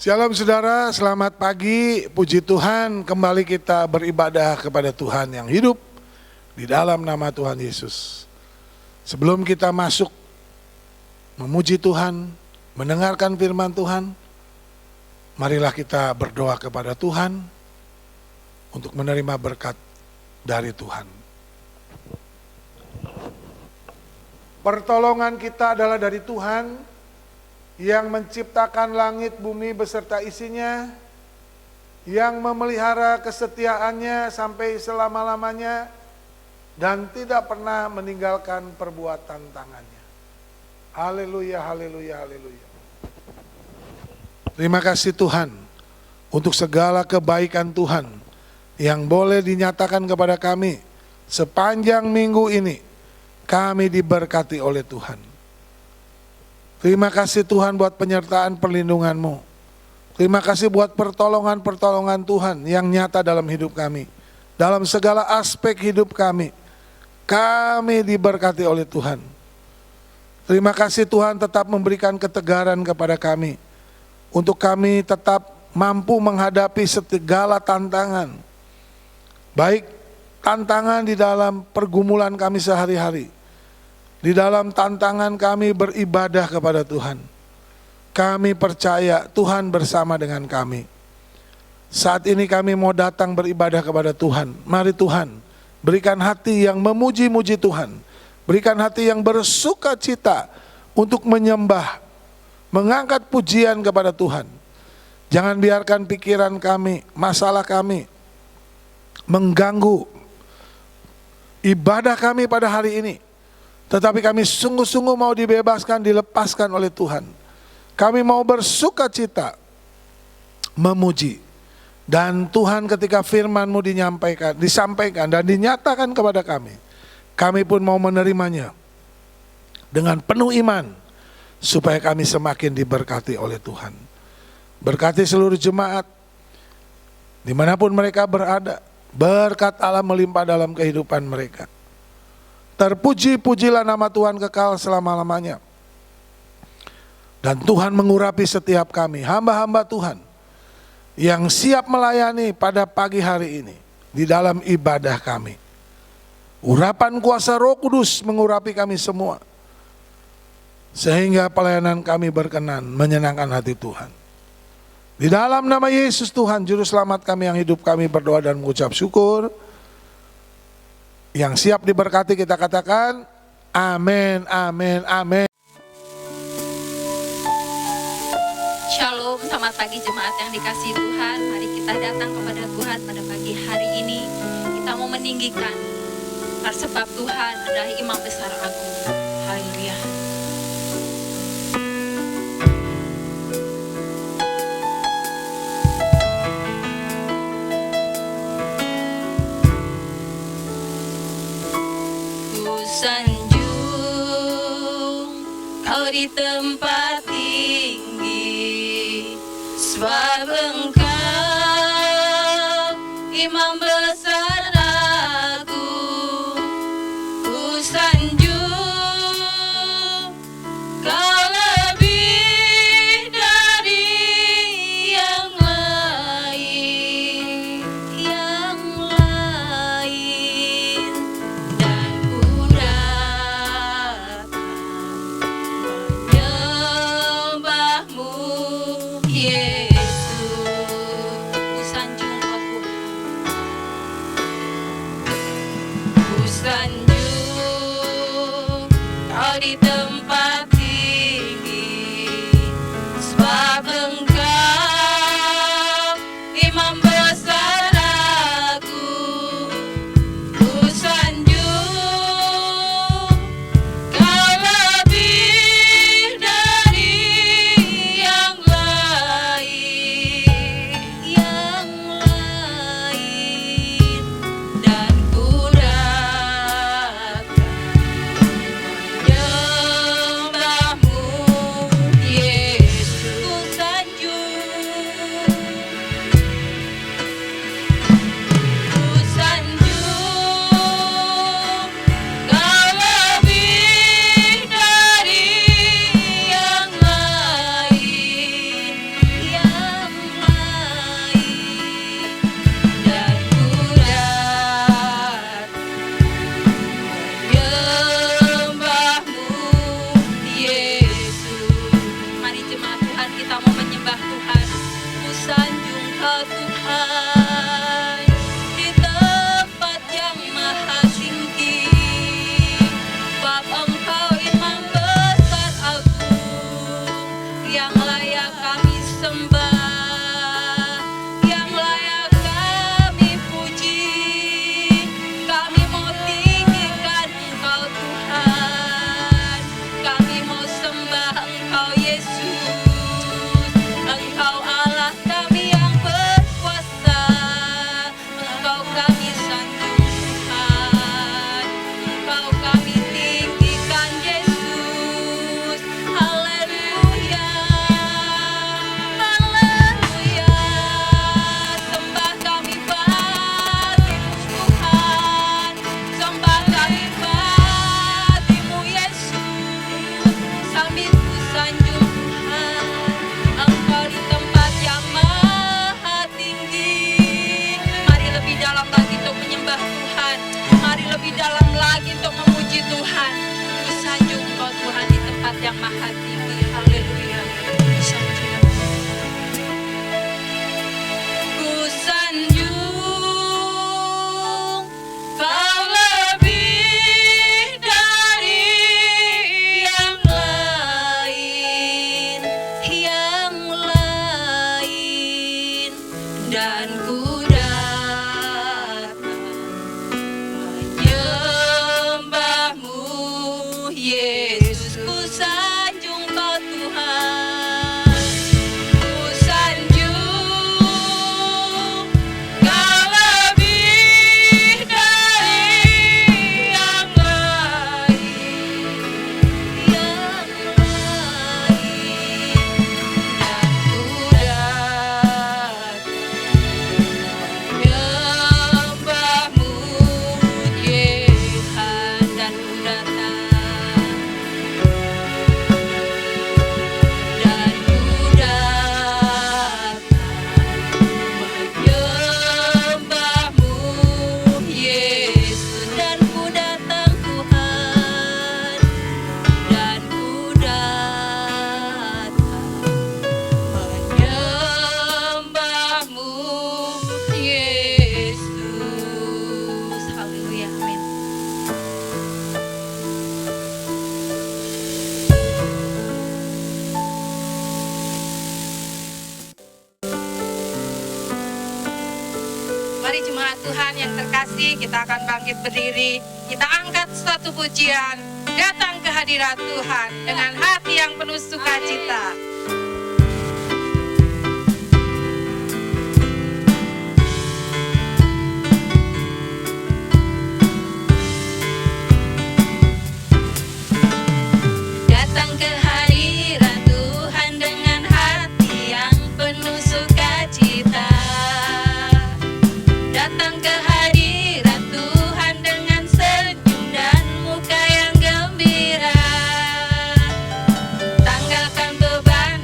Shalom saudara, selamat pagi, puji Tuhan, kembali kita beribadah kepada Tuhan yang hidup di dalam nama Tuhan Yesus. Sebelum kita masuk memuji Tuhan, mendengarkan firman Tuhan, marilah kita berdoa kepada Tuhan untuk menerima berkat dari Tuhan. Pertolongan kita adalah dari Tuhan yang menciptakan langit bumi beserta isinya, yang memelihara kesetiaannya sampai selama-lamanya, dan tidak pernah meninggalkan perbuatan tangannya. Haleluya, haleluya, haleluya. Terima kasih Tuhan untuk segala kebaikan Tuhan yang boleh dinyatakan kepada kami sepanjang minggu ini. Kami diberkati oleh Tuhan. Terima kasih Tuhan buat penyertaan perlindungan-Mu. Terima kasih buat pertolongan-pertolongan Tuhan yang nyata dalam hidup kami. Dalam segala aspek hidup kami. Kami diberkati oleh Tuhan. Terima kasih Tuhan tetap memberikan ketegaran kepada kami. Untuk kami tetap mampu menghadapi segala tantangan. Baik tantangan di dalam pergumulan kami sehari-hari. Di dalam tantangan kami beribadah kepada Tuhan. Kami percaya Tuhan bersama dengan kami. Saat ini kami mau datang beribadah kepada Tuhan. Mari Tuhan, berikan hati yang memuji-muji Tuhan. Berikan hati yang bersuka cita untuk menyembah, mengangkat pujian kepada Tuhan. Jangan biarkan pikiran kami, masalah kami mengganggu ibadah kami pada hari ini. Tetapi kami sungguh-sungguh mau dibebaskan, dilepaskan oleh Tuhan. Kami mau bersuka cita, memuji. Dan Tuhan ketika firman-Mu disampaikan dan dinyatakan kepada kami pun mau menerimanya dengan penuh iman, supaya kami semakin diberkati oleh Tuhan. Berkati seluruh jemaat, dimanapun mereka berada, berkat Allah melimpah dalam kehidupan mereka. Terpuji-pujilah nama Tuhan kekal selama-lamanya. Dan Tuhan mengurapi setiap kami, hamba-hamba Tuhan, yang siap melayani pada pagi hari ini, di dalam ibadah kami. Urapan kuasa Roh Kudus mengurapi kami semua, sehingga pelayanan kami berkenan, menyenangkan hati Tuhan. Di dalam nama Yesus Tuhan, Juru Selamat kami yang hidup, kami berdoa dan mengucap syukur. Yang siap diberkati kita katakan amin, amin, amin. Shalom, selamat pagi jemaat yang dikasihi Tuhan. Mari kita datang kepada Tuhan pada pagi hari ini. Kita mau meninggikan, sebab Tuhan adalah Imam Besar Agung. Haleluya. Sanjung kau di tempat tinggi, sebab Engkau Imam besar agung. Ku sanjung kau lebih dari yang lain, dan ku menyembahmu, Yesus. Ku sanjung kau Tuhan, ku sanjung kau di tempat tinggi, sebab Engkau Imam besar agung. Ku sanjung kau lebih dari yang lain, dan ku datang menyembahmu, melihat yang maha tinggi. Haleluya. Ku sanjung Kau lebih dari yang lain, dan ku datang menyembahmu, Yesus. Ku sanjung Kau Tuhan, ku sanjung Kau lebih dari yang lain, dan ku datang menyembahmu, Tuhan. Dan ku datang menyembahmu, Yesus. Dan ku datang Tuhan, dan ku datang menyembahmu, Yesus. Haleluya, amin. Mari jemaat Tuhan yang terkasih, kita akan bangkit berdiri. Kita angkat suatu pujian, datang ke hadirat Tuhan dengan hati yang penuh sukacita. Datang ke hadirat Tuhan dengan hati yang penuh sukacita. Datang ke hadirat Tuhan dengan senyum dan muka yang gembira. Tanggalkan beban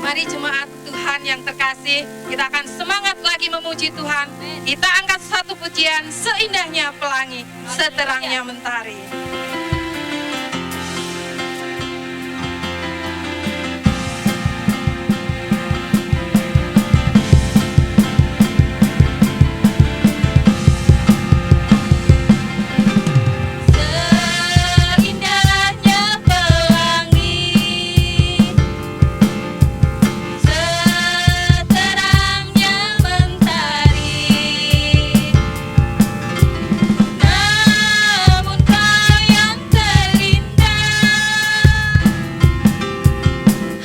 Mari jemaat Tuhan yang terkasih, kita akan semangat lagi memuji Tuhan. Kita angkat satu pujian, seindahnya pelangi, seterangnya mentari. Seindahnya pelangi, seterangnya mentari. Namun kau yang terindah,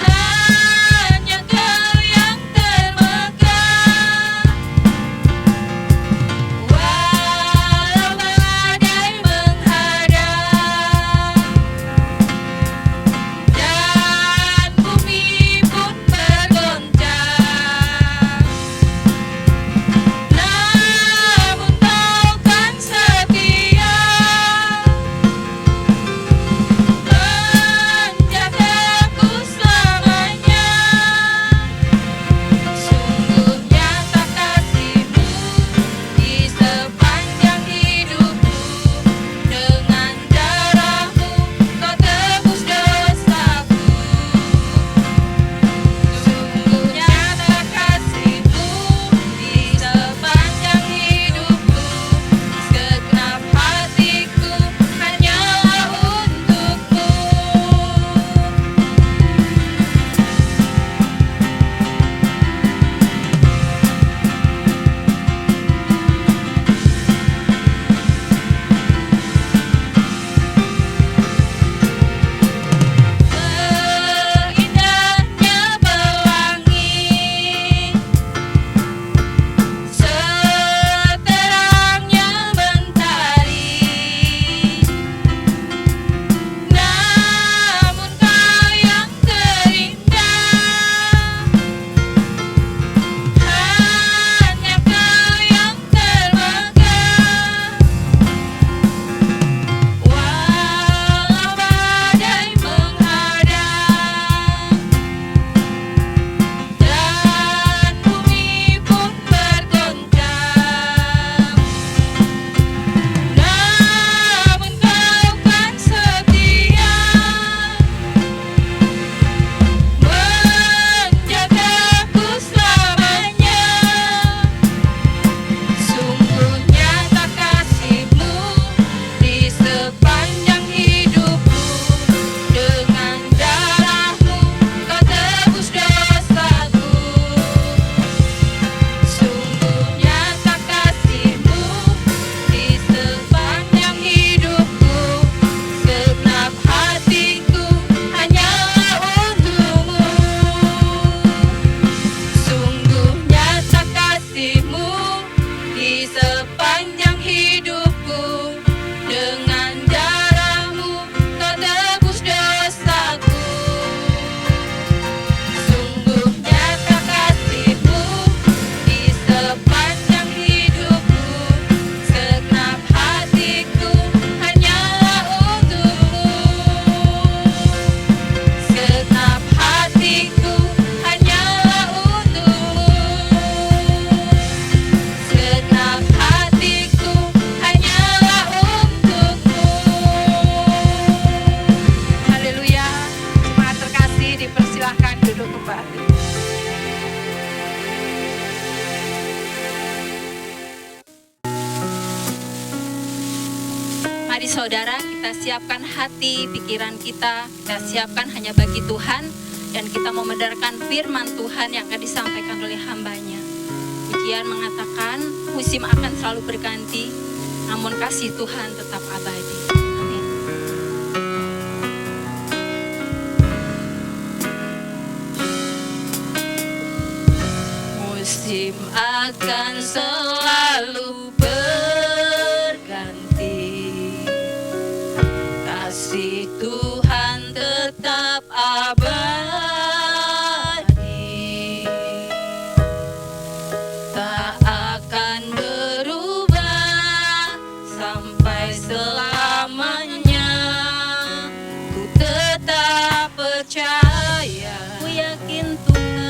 hanya kau yang termegah. Walau badai menghadang dan bumi pun bergoncang, namun kau kan setia menjagaku selamanya. Sungguh nyata kasih-Mu di sepanjang hidupku. Dengan darah-Mu Kau tebus dosaku. Sungguh nyata kasih-Mu di sepanjang hidupku. Segenap hatiku hanyalah untuk-Mu. Seindahnya pelangi, seterangnya mentari. Namun kau yang terindah, hanya kau yang termegah. Walau badai menghadang dan bumi pun bergoncang, namun kau kan setia menjagaku selamanya. Sungguh nyata kasih-Mu di sepanjang hidupku. Dengan darah-Mu Kau tebus dosaku. Sungguh nyata kasih-Mu di sepanjang hidupku. Segenap hatiku hanyalah untuk-Mu. Sungguh nyata kasih-Mu di sepanjang hidupku. Dengan darah-Mu Kau tebus dosaku. Sungguh nyata kasih-Mu di sepanjang hidupku. Segenap hatiku hanyalah untuk-Mu. Segenap hatiku hanyalah untuk-Mu. Segenap hatiku hanyalah untuk-Mu. Haleluya. Jemaat terkasih, dipersilahkan duduk kembali. Mari saudara, kita siapkan hati, pikiran kita siapkan hanya bagi Tuhan. Dan kita mau mendengarkan firman Tuhan yang akan disampaikan oleh hamba-Nya. Pujian mengatakan, musim akan selalu berganti, namun kasih Tuhan tetap abadi. Amin. Musim akan selalu berganti, kasih Tuhan tetap abadi, tak akan berubah sampai selamanya. Ku tetap percaya, ku yakin Tuhan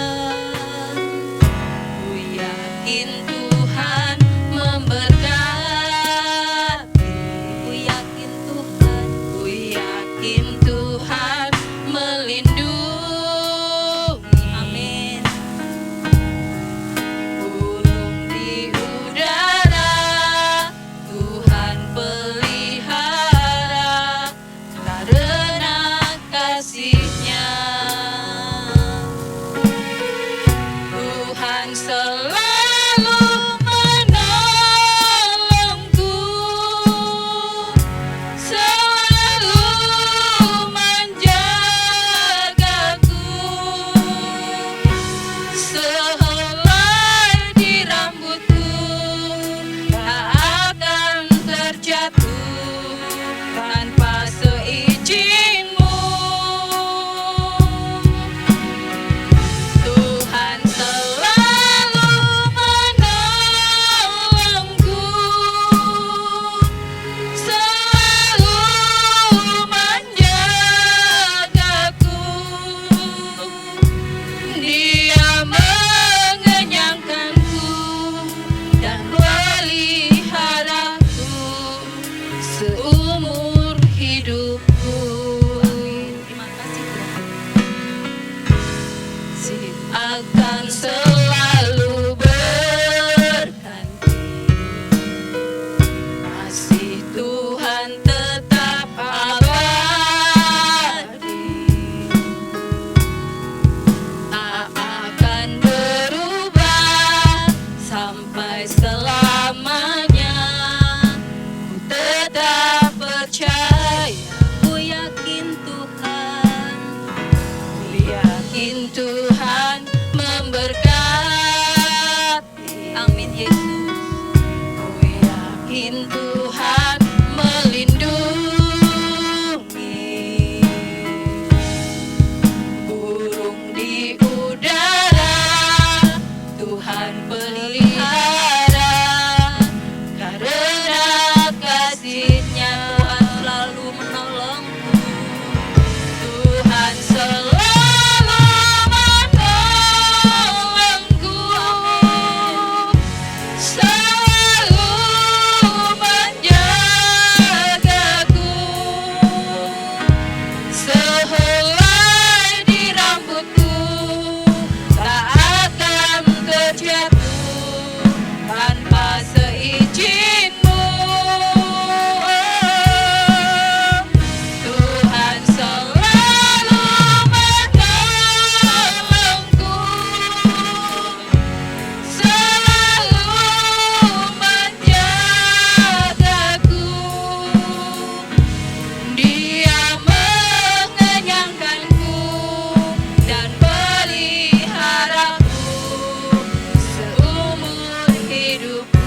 akan selalu berganti. Kasih Tuhan tetap abadi, tak akan berubah sampai selamanya. Ku tetap percaya, ku yakin Tuhan, ku yakin Tuhan memberkati. Amin Yesus. Ku yakin Tuhan melindungi burung di udara, Tuhan pelihara. Karena kasih-Nya Tuhan selalu menolongku, Tuhan selalu menolongku, selalu menjagaku. Sehelai di rambutku tak akan terjatuh tanpa seizin-Mu. Tuhan selalu menolongku, selalu menjagaku. Dia mengenyangkanku dan peliharaku seumur hidupku.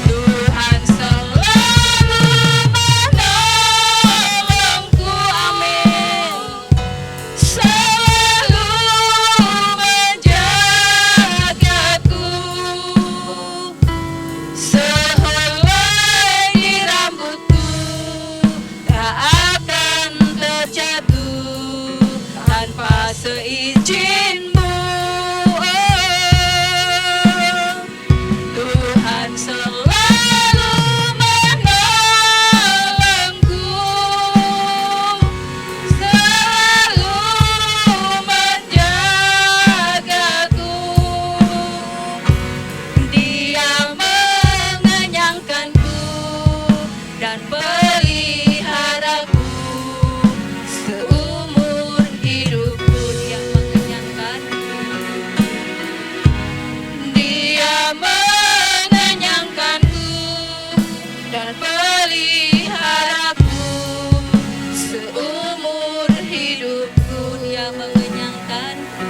Tuhan selalu menolongku, amin. Selalu menjagaku. Sehelai di rambutku tak akan terjatuh tanpa seizin-Mu. Tuhan selalu menolongku, selalu menjagaku. Dia mengenyangkanku dan peliharaku seumur hidupku. Dia mengenyangkanku, Dia mengenyangkanku dan peliharaku seumur hidupku. Dia mengenyangkanku,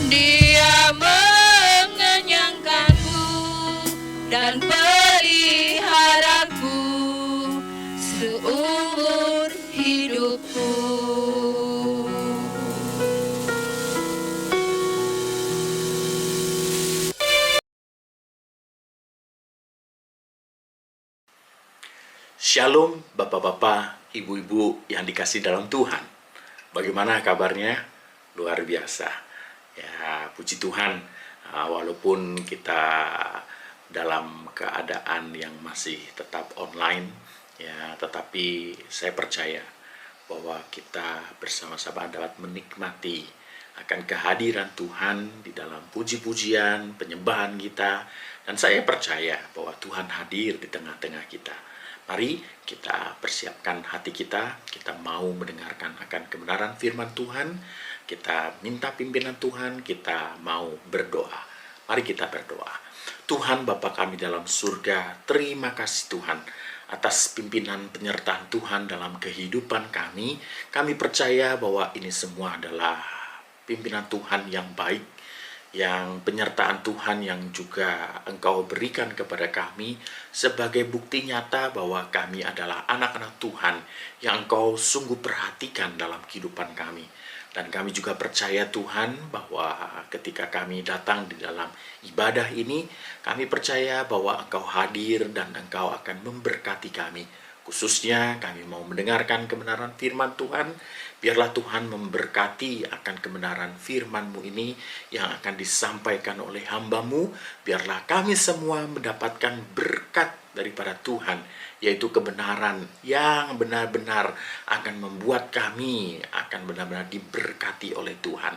Dia mengenyangkanku dan peliharaku seumur hidupku. Shalom Bapak-Bapak, Ibu-Ibu yang dikasih dalam Tuhan. Bagaimana kabarnya? Luar biasa. Ya, puji Tuhan, walaupun kita dalam keadaan yang masih tetap online, ya, tetapi saya percaya bahwa kita bersama-sama dapat menikmati akan kehadiran Tuhan di dalam puji-pujian, penyembahan kita. Dan saya percaya bahwa Tuhan hadir di tengah-tengah kita. Mari kita persiapkan hati kita mau mendengarkan akan kebenaran firman Tuhan, kita minta pimpinan Tuhan, kita mau berdoa. Mari kita berdoa. Tuhan Bapa kami dalam surga, terima kasih Tuhan atas pimpinan penyertaan Tuhan dalam kehidupan kami. Kami percaya bahwa ini semua adalah pimpinan Tuhan yang baik, yang penyertaan Tuhan yang juga Engkau berikan kepada kami sebagai bukti nyata bahwa kami adalah anak-anak Tuhan yang Engkau sungguh perhatikan dalam kehidupan kami. Dan kami juga percaya Tuhan bahwa ketika kami datang di dalam ibadah ini, kami percaya bahwa Engkau hadir dan Engkau akan memberkati kami. Khususnya kami mau mendengarkan kebenaran firman Tuhan. Biarlah Tuhan memberkati akan kebenaran firman-Mu ini yang akan disampaikan oleh hamba-Mu. Biarlah kami semua mendapatkan berkat daripada Tuhan yaitu kebenaran yang benar-benar akan membuat kami akan benar-benar diberkati oleh Tuhan.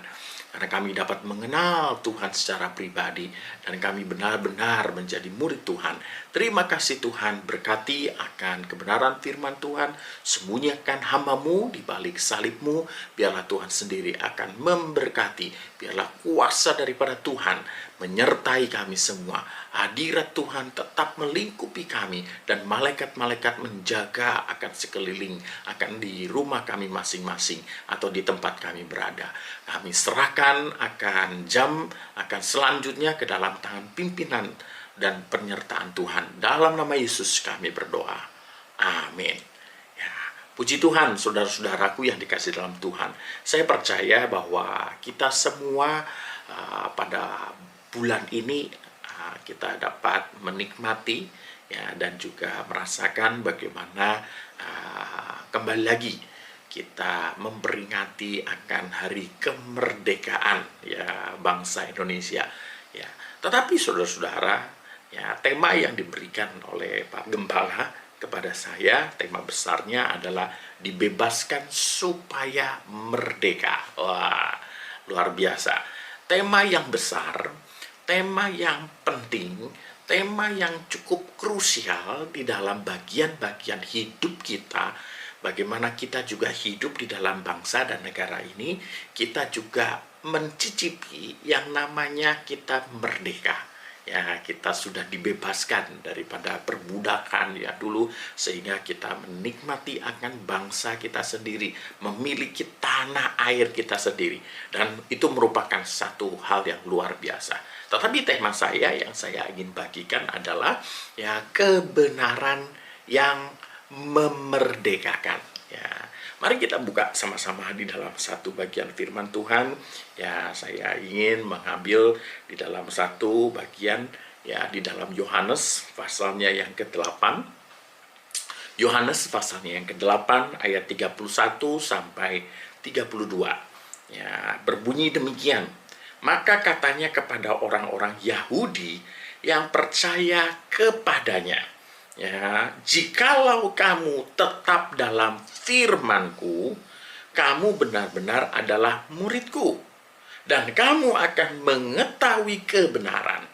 Karena kami dapat mengenal Tuhan secara pribadi dan kami benar-benar menjadi murid Tuhan. Terima kasih Tuhan, berkati akan kebenaran firman Tuhan. Sembunyikan hamba-Mu di balik salib-Mu. Biarlah Tuhan sendiri akan memberkati. Biarlah kuasa daripada Tuhan menyertai kami semua. Hadirat Tuhan tetap melingkupi kami dan malaikat-malaikat menjaga akan sekeliling, akan di rumah kami masing-masing atau di tempat kami berada. Kami serahkan akan akan selanjutnya ke dalam tangan pimpinan dan penyertaan Tuhan. Dalam nama Yesus kami berdoa. Amin. Ya, puji Tuhan, saudara-saudaraku yang dikasih dalam Tuhan. Saya percaya bahwa kita semua pada bulan ini kita dapat menikmati ya, dan juga merasakan bagaimana kembali lagi kita memperingati akan hari kemerdekaan ya bangsa Indonesia ya. Tetapi saudara-saudara, ya tema yang diberikan oleh Pak Gembala kepada saya, tema besarnya adalah dibebaskan supaya merdeka. Wah, luar biasa. Tema yang besar, tema yang penting, tema yang cukup krusial di dalam bagian-bagian hidup kita. Bagaimana kita juga hidup di dalam bangsa dan negara ini, kita juga mencicipi yang namanya kita merdeka. Ya, kita sudah dibebaskan daripada perbudakan ya dulu, sehingga kita menikmati akan bangsa kita sendiri, memiliki tanah air kita sendiri, dan itu merupakan satu hal yang luar biasa. Tetapi tema saya yang saya ingin bagikan adalah ya kebenaran yang memerdekakan. Ya, mari kita buka sama-sama di dalam satu bagian firman Tuhan. Ya, saya ingin mengambil di dalam satu bagian ya di dalam Yohanes pasalnya yang ke-8. Yohanes pasalnya yang ke-8 ayat 31 sampai 32. Ya, berbunyi demikian. Maka katanya kepada orang-orang Yahudi yang percaya kepadanya, ya, jikalau kamu tetap dalam firman-Ku, kamu benar-benar adalah murid-Ku, dan kamu akan mengetahui kebenaran,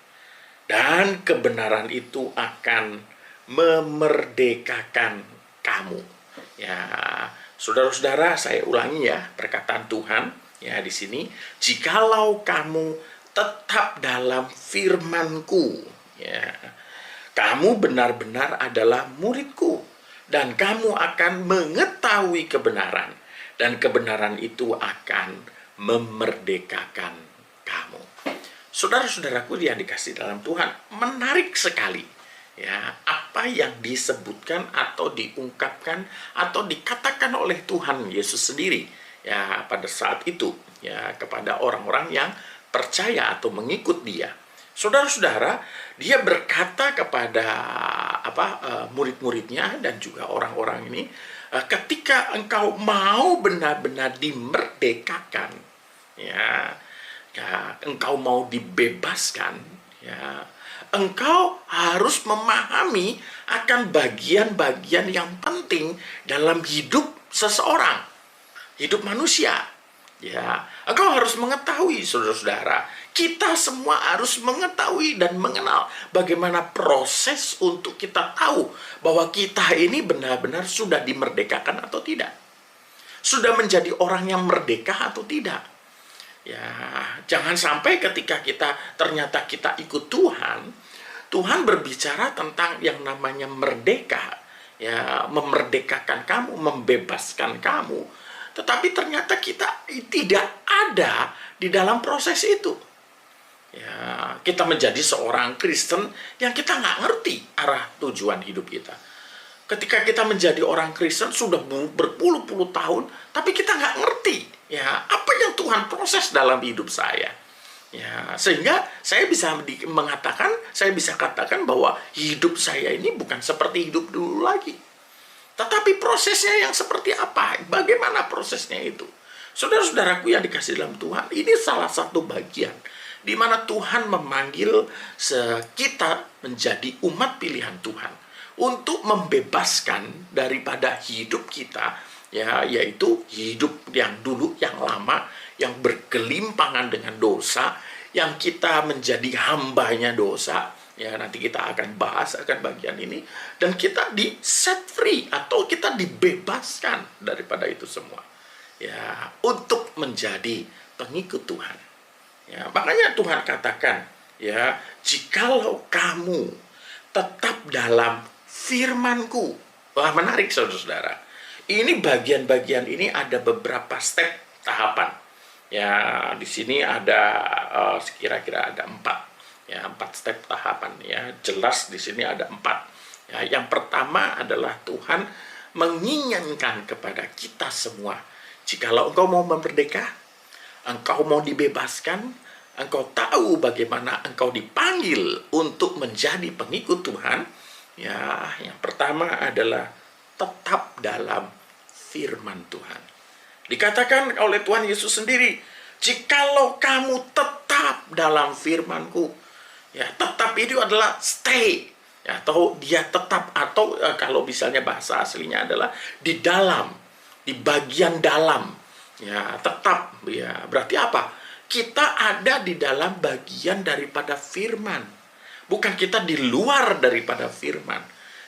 dan kebenaran itu akan memerdekakan kamu. Ya, saudara-saudara, saya ulangi ya perkataan Tuhan ya di sini, jikalau kamu tetap dalam firman-Ku, ya, kamu benar-benar adalah murid-Ku, dan kamu akan mengetahui kebenaran, dan kebenaran itu akan memerdekakan kamu. Saudara-saudaraku yang dikasih dalam Tuhan, menarik sekali ya apa yang disebutkan atau diungkapkan atau dikatakan oleh Tuhan Yesus sendiri ya pada saat itu ya kepada orang-orang yang percaya atau mengikut Dia. Saudara-saudara, Dia berkata kepada murid-muridnya dan juga orang-orang ini, ketika engkau mau benar-benar dimerdekakan, ya, engkau mau dibebaskan, ya, engkau harus memahami akan bagian-bagian yang penting dalam hidup seseorang, hidup manusia. Ya, engkau harus mengetahui, saudara-saudara, kita semua harus mengetahui dan mengenal bagaimana proses untuk kita tahu bahwa kita ini benar-benar sudah dimerdekakan atau tidak. Sudah menjadi orang yang merdeka atau tidak. Ya, jangan sampai ketika ternyata kita ikut Tuhan, Tuhan berbicara tentang yang namanya merdeka, ya, memerdekakan kamu, membebaskan kamu. Tetapi ternyata kita tidak ada di dalam proses itu. Ya, kita menjadi seorang Kristen yang kita nggak ngerti arah tujuan hidup kita. Ketika kita menjadi orang Kristen sudah berpuluh-puluh tahun, tapi kita nggak ngerti ya apa yang Tuhan proses dalam hidup saya. Ya, sehingga saya bisa katakan bahwa hidup saya ini bukan seperti hidup dulu lagi. Tetapi prosesnya yang seperti apa? Bagaimana prosesnya itu? Saudara-saudaraku yang dikasih dalam Tuhan, ini salah satu bagian di mana Tuhan memanggil kita menjadi umat pilihan Tuhan. untuk membebaskan daripada hidup kita, ya, yaitu hidup yang dulu, yang lama, yang bergelimpangan dengan dosa, yang kita menjadi hambanya dosa. Ya, nanti kita akan bahas akan bagian ini, dan kita di set free atau kita dibebaskan daripada itu semua. Ya, untuk menjadi pengikut Tuhan. Ya, makanya Tuhan katakan, ya, jikalau kamu tetap dalam firman-Ku. Wah, menarik saudara-saudara. Ini bagian-bagian ini ada beberapa step tahapan. Ya, di sini ada kira-kira ada 4. Ya, 4 step tahapan. Ya, jelas di sini ada 4. Ya, yang pertama adalah Tuhan menginginkan kepada kita semua, jikalau engkau mau merdeka, engkau mau dibebaskan, engkau tahu bagaimana engkau dipanggil untuk menjadi pengikut Tuhan. Ya, yang pertama adalah tetap dalam firman Tuhan. Dikatakan oleh Tuhan Yesus sendiri, jikalau kamu tetap dalam firman-Ku. Ya, tetap itu adalah stay. Ya, atau dia tetap, atau kalau misalnya bahasa aslinya adalah di dalam, di bagian dalam. Ya, tetap. Ya, berarti apa? Kita ada di dalam bagian daripada firman. Bukan kita di luar daripada firman.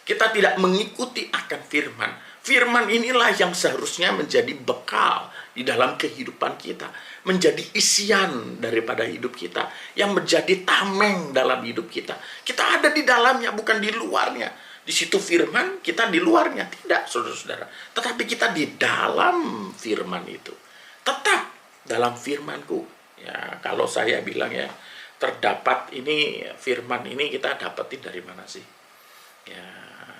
Kita tidak mengikuti akan firman. Firman inilah yang seharusnya menjadi bekal di dalam kehidupan kita. Menjadi isian daripada hidup kita. Yang menjadi tameng dalam hidup kita. Kita ada di dalamnya, bukan di luarnya. Di situ firman, kita di luarnya. Tidak, saudara-saudara. Tetapi kita di dalam firman itu. Tetap dalam firman-Ku. Ya, kalau saya bilang ya, terdapat ini, firman ini kita dapetin dari mana sih? Ya,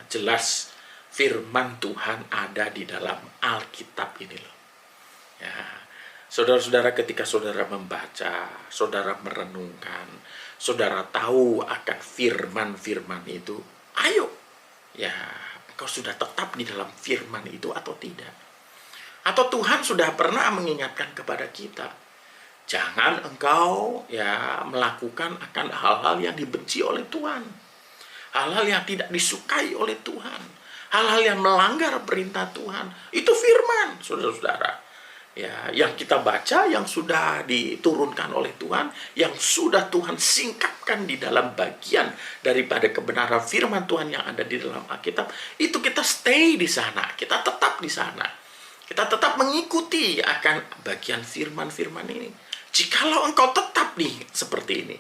jelas firman Tuhan ada di dalam Alkitab ini loh. Ya, saudara-saudara, ketika saudara membaca, saudara merenungkan, saudara tahu akan firman-firman itu, ayo, ya, engkau sudah tetap di dalam firman itu atau tidak? Atau Tuhan sudah pernah mengingatkan kepada kita, jangan engkau ya melakukan akan hal-hal yang dibenci oleh Tuhan, hal-hal yang tidak disukai oleh Tuhan, hal-hal yang melanggar perintah Tuhan. Itu firman, saudara-saudara. Ya, yang kita baca, yang sudah diturunkan oleh Tuhan, yang sudah Tuhan singkapkan di dalam bagian daripada kebenaran firman Tuhan yang ada di dalam Alkitab, itu kita stay di sana, kita tetap di sana. Kita tetap mengikuti akan bagian firman-firman ini. Jikalau engkau tetap nih seperti ini,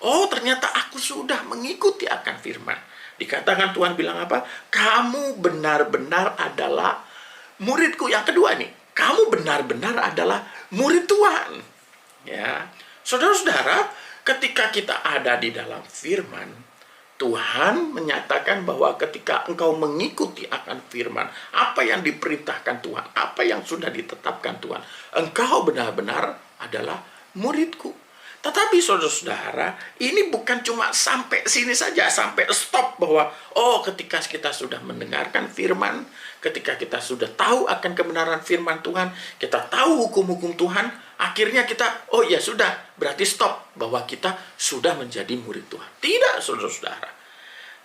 oh ternyata aku sudah mengikuti akan firman. Dikatakan Tuhan bilang apa? Kamu benar-benar adalah muridku. Yang kedua nih, kamu benar-benar adalah murid Tuhan. Ya, saudara-saudara, ketika kita ada di dalam firman, Tuhan menyatakan bahwa ketika engkau mengikuti akan firman, apa yang diperintahkan Tuhan, apa yang sudah ditetapkan Tuhan, engkau benar-benar adalah muridku. Tetapi saudara-saudara, ini bukan cuma sampai sini saja, sampai stop bahwa, oh ketika kita sudah mendengarkan firman, ketika kita sudah tahu akan kebenaran firman Tuhan, kita tahu hukum-hukum Tuhan, akhirnya kita, oh ya sudah, berarti stop, bahwa kita sudah menjadi murid Tuhan. Tidak, saudara-saudara.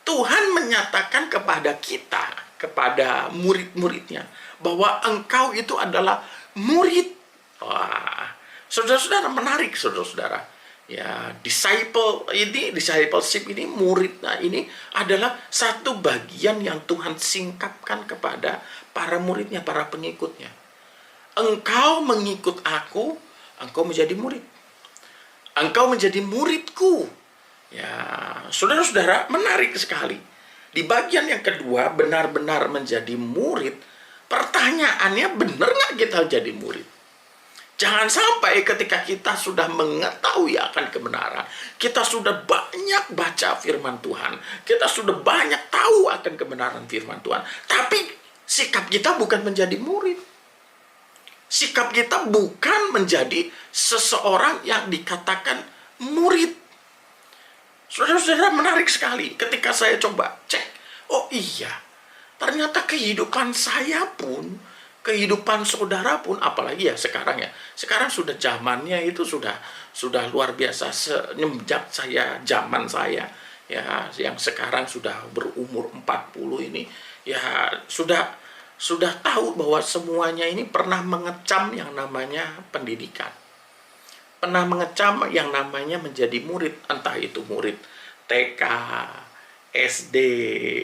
Tuhan menyatakan kepada kita, kepada murid-muridnya, bahwa engkau itu adalah murid. Wah, saudara-saudara, menarik, saudara-saudara. Ya, discipleship ini, murid, nah ini adalah satu bagian yang Tuhan singkapkan kepada para muridnya, para pengikutnya. Engkau mengikut aku, engkau menjadi murid. Engkau menjadi muridku. Ya, saudara-saudara, menarik sekali. Di bagian yang kedua, benar-benar menjadi murid. Pertanyaannya, benar nggak kita jadi murid? Jangan sampai ketika kita sudah mengetahui akan kebenaran, kita sudah banyak baca firman Tuhan, kita sudah banyak tahu akan kebenaran firman Tuhan, tapi sikap kita bukan menjadi murid. Sikap kita bukan menjadi seseorang yang dikatakan murid. Saudara-saudara, menarik sekali ketika saya coba cek, oh iya, ternyata kehidupan saya pun, kehidupan saudara pun, apalagi ya sekarang ya. Sekarang sudah zamannya itu sudah luar biasa. Semenjak zaman saya, ya yang sekarang sudah berumur 40 ini ya sudah tahu bahwa semuanya ini pernah mengecam yang namanya pendidikan. Pernah mengecam yang namanya menjadi murid, entah itu murid TK, SD,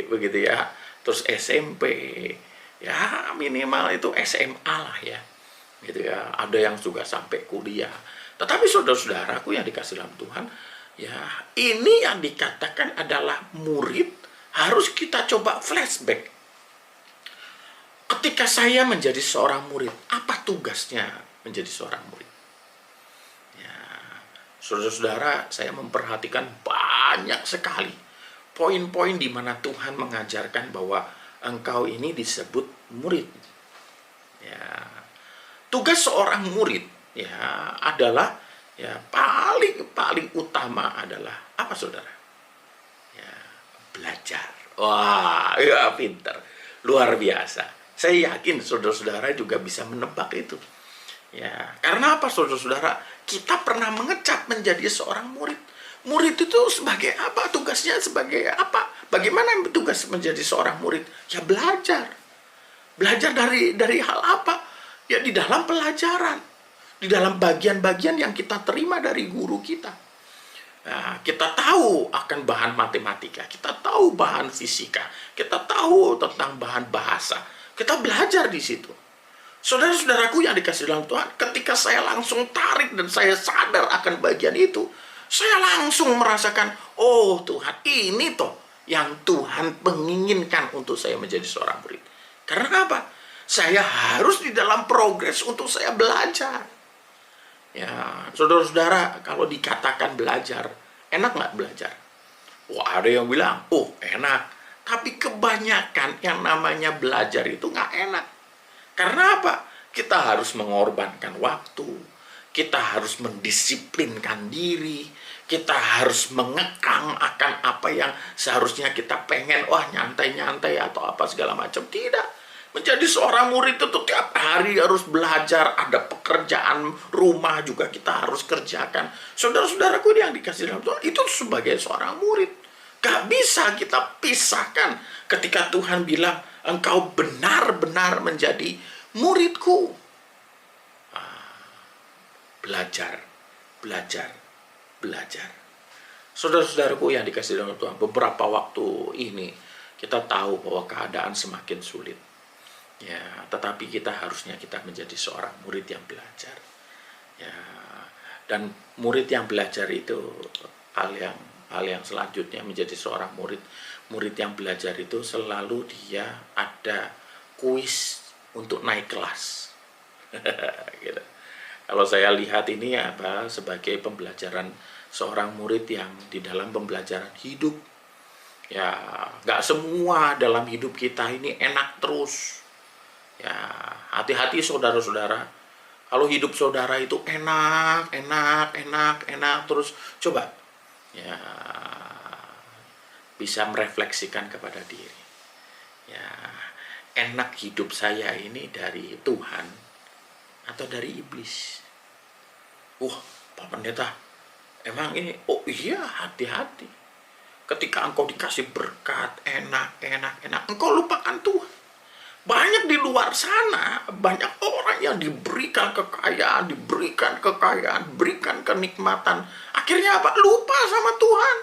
begitu ya, terus SMP, ya minimal itu SMA lah ya, gitu ya. Ada yang juga sampai kuliah. Tetapi saudara-saudaraku yang dikasih dalam Tuhan, ya ini yang dikatakan adalah murid, harus kita coba flashback. Ketika saya menjadi seorang murid, apa tugasnya menjadi seorang murid? Ya, saudara-saudara, saya memperhatikan banyak sekali poin-poin di mana Tuhan mengajarkan bahwa engkau ini disebut murid. Ya, tugas seorang murid ya adalah ya paling utama adalah apa, saudara? Ya, belajar. Wah, ya pinter, luar biasa. Saya yakin saudara-saudara juga bisa menebak itu. Ya, karena apa, saudara-saudara? Kita pernah mengecap menjadi seorang murid. Murid itu sebagai apa? Tugasnya sebagai apa? Bagaimana tugas menjadi seorang murid? Ya belajar. Belajar dari hal apa? Ya di dalam pelajaran. Di dalam bagian-bagian yang kita terima dari guru kita. Nah, kita tahu akan bahan matematika, kita tahu bahan fisika, kita tahu tentang bahan bahasa. Kita belajar di situ. Saudara-saudaraku yang dikasih dalam Tuhan, ketika saya langsung tarik dan saya sadar akan bagian itu, saya langsung merasakan, oh Tuhan, ini toh yang Tuhan menginginkan untuk saya menjadi seorang murid. Karena apa? Saya harus di dalam progres untuk saya belajar. Ya, saudara-saudara, kalau dikatakan belajar, enak nggak belajar? Wah, ada yang bilang, oh enak. Tapi kebanyakan yang namanya belajar itu nggak enak. Karena apa? Kita harus mengorbankan waktu. Kita harus mendisiplinkan diri. Kita harus mengekang akan apa yang seharusnya kita pengen. Wah, nyantai-nyantai atau apa segala macam. Tidak. Menjadi seorang murid itu tiap hari harus belajar. Ada pekerjaan rumah juga kita harus kerjakan. Saudara-saudaraku yang dikasih dalam Tuhan, itu sebagai seorang murid. Gak bisa kita pisahkan ketika Tuhan bilang, engkau benar-benar menjadi muridku. Belajar, belajar, belajar. Saudara-saudaraku yang dikasih dalam Tuhan, beberapa waktu ini kita tahu bahwa keadaan semakin sulit. Ya, tetapi kita menjadi seorang murid yang belajar. Ya, dan murid yang belajar itu hal yang selanjutnya menjadi seorang murid yang belajar itu selalu dia ada kuis untuk naik kelas. Gitu. Kalau saya lihat ini apa sebagai pembelajaran seorang murid yang di dalam pembelajaran hidup. Ya, nggak semua dalam hidup kita ini enak terus. Ya, hati-hati saudara-saudara. Kalau hidup saudara itu enak terus, coba ya bisa merefleksikan kepada diri. Ya, enak hidup saya ini dari Tuhan atau dari iblis? Pak Pendeta, emang ini? Oh iya, hati-hati. Ketika engkau dikasih berkat, enak, engkau lupakan Tuhan. Banyak di luar sana, banyak orang yang diberikan kekayaan, diberikan kenikmatan. Akhirnya apa? Lupa sama Tuhan.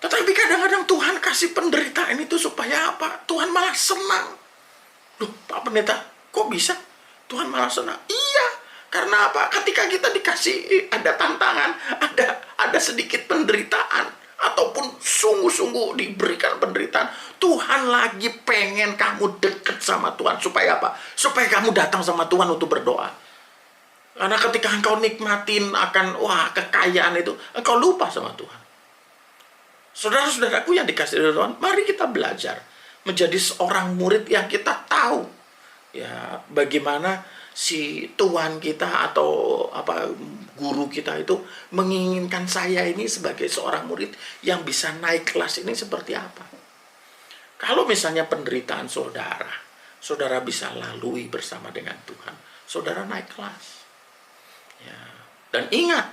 Tetapi kadang-kadang Tuhan kasih penderitaan itu supaya apa? Tuhan malah senang. Loh, Pak Pendeta, kok bisa? Tuhan malah senang. Iya, karena apa? Ketika kita dikasih ada tantangan, ada sedikit penderitaan, ataupun sungguh-sungguh diberikan penderitaan, Tuhan lagi pengen kamu deket sama Tuhan. Supaya apa? Supaya kamu datang sama Tuhan untuk berdoa. Karena ketika engkau nikmatin akan kekayaan itu, engkau lupa sama Tuhan. Saudara-saudaraku yang dikasih oleh Tuhan, mari kita belajar menjadi seorang murid yang kita tahu ya bagaimana si Tuhan kita atau guru kita itu menginginkan saya ini sebagai seorang murid yang bisa naik kelas ini seperti apa. Kalau misalnya penderitaan saudara bisa lalui bersama dengan Tuhan, saudara naik kelas. Ya. Dan ingat,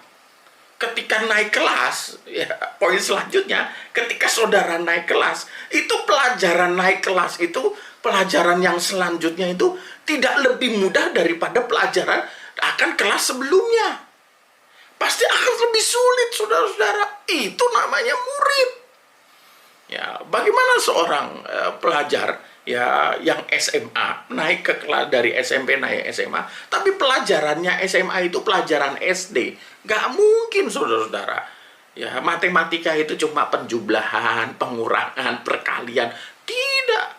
ketika naik kelas, ya, poin selanjutnya, ketika saudara naik kelas, itu pelajaran naik kelas itu, pelajaran yang selanjutnya itu tidak lebih mudah daripada pelajaran akan kelas sebelumnya. Pasti akan lebih sulit, saudara-saudara. Itu namanya murid. Ya, bagaimana seorang pelajar ya yang SMA naik ke kelas dari SMP naik SMA, tapi pelajarannya SMA itu pelajaran SD. Gak mungkin, saudara-saudara. Ya, matematika itu cuma penjumlahan, pengurangan, perkalian. Tidak.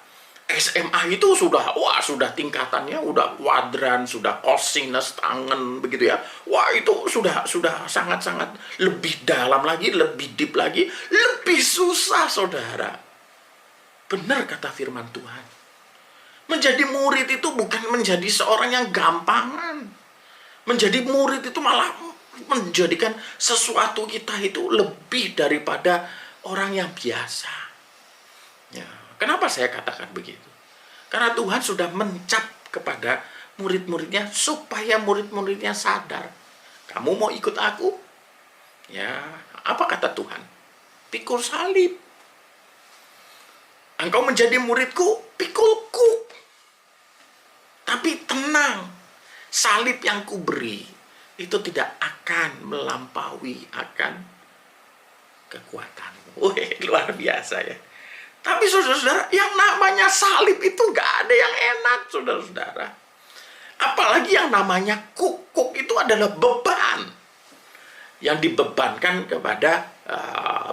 SMA itu sudah tingkatannya udah kuadran, sudah cosinus, tangen begitu ya. Wah, itu sudah sangat-sangat lebih dalam lagi, lebih deep lagi, lebih susah, saudara. Benar kata firman Tuhan. Menjadi murid itu bukan menjadi seorang yang gampangan. Menjadi murid itu malah menjadikan sesuatu kita itu lebih daripada orang yang biasa. Ya, kenapa saya katakan begitu? Karena Tuhan sudah mencap kepada murid-muridnya supaya murid-muridnya sadar. Kamu mau ikut aku? Ya, apa kata Tuhan? Pikul salib. Engkau menjadi muridku, pikulku. Tapi tenang, salib yang kuberi itu tidak akan melampaui akan kekuatanmu. Luar biasa ya. Tapi saudara-saudara, yang namanya salib itu gak ada yang enak, saudara-saudara. Apalagi yang namanya kukuk itu adalah beban yang dibebankan kepada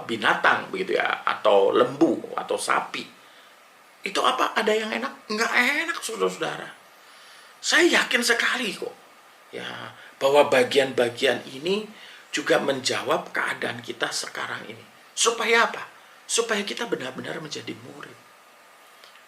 binatang begitu ya, atau lembu atau sapi. Itu apa? Ada yang enak? Nggak enak, saudara-saudara. Saya yakin sekali kok ya bahwa bagian-bagian ini juga menjawab keadaan kita sekarang ini. Supaya apa? Supaya kita benar-benar menjadi murid.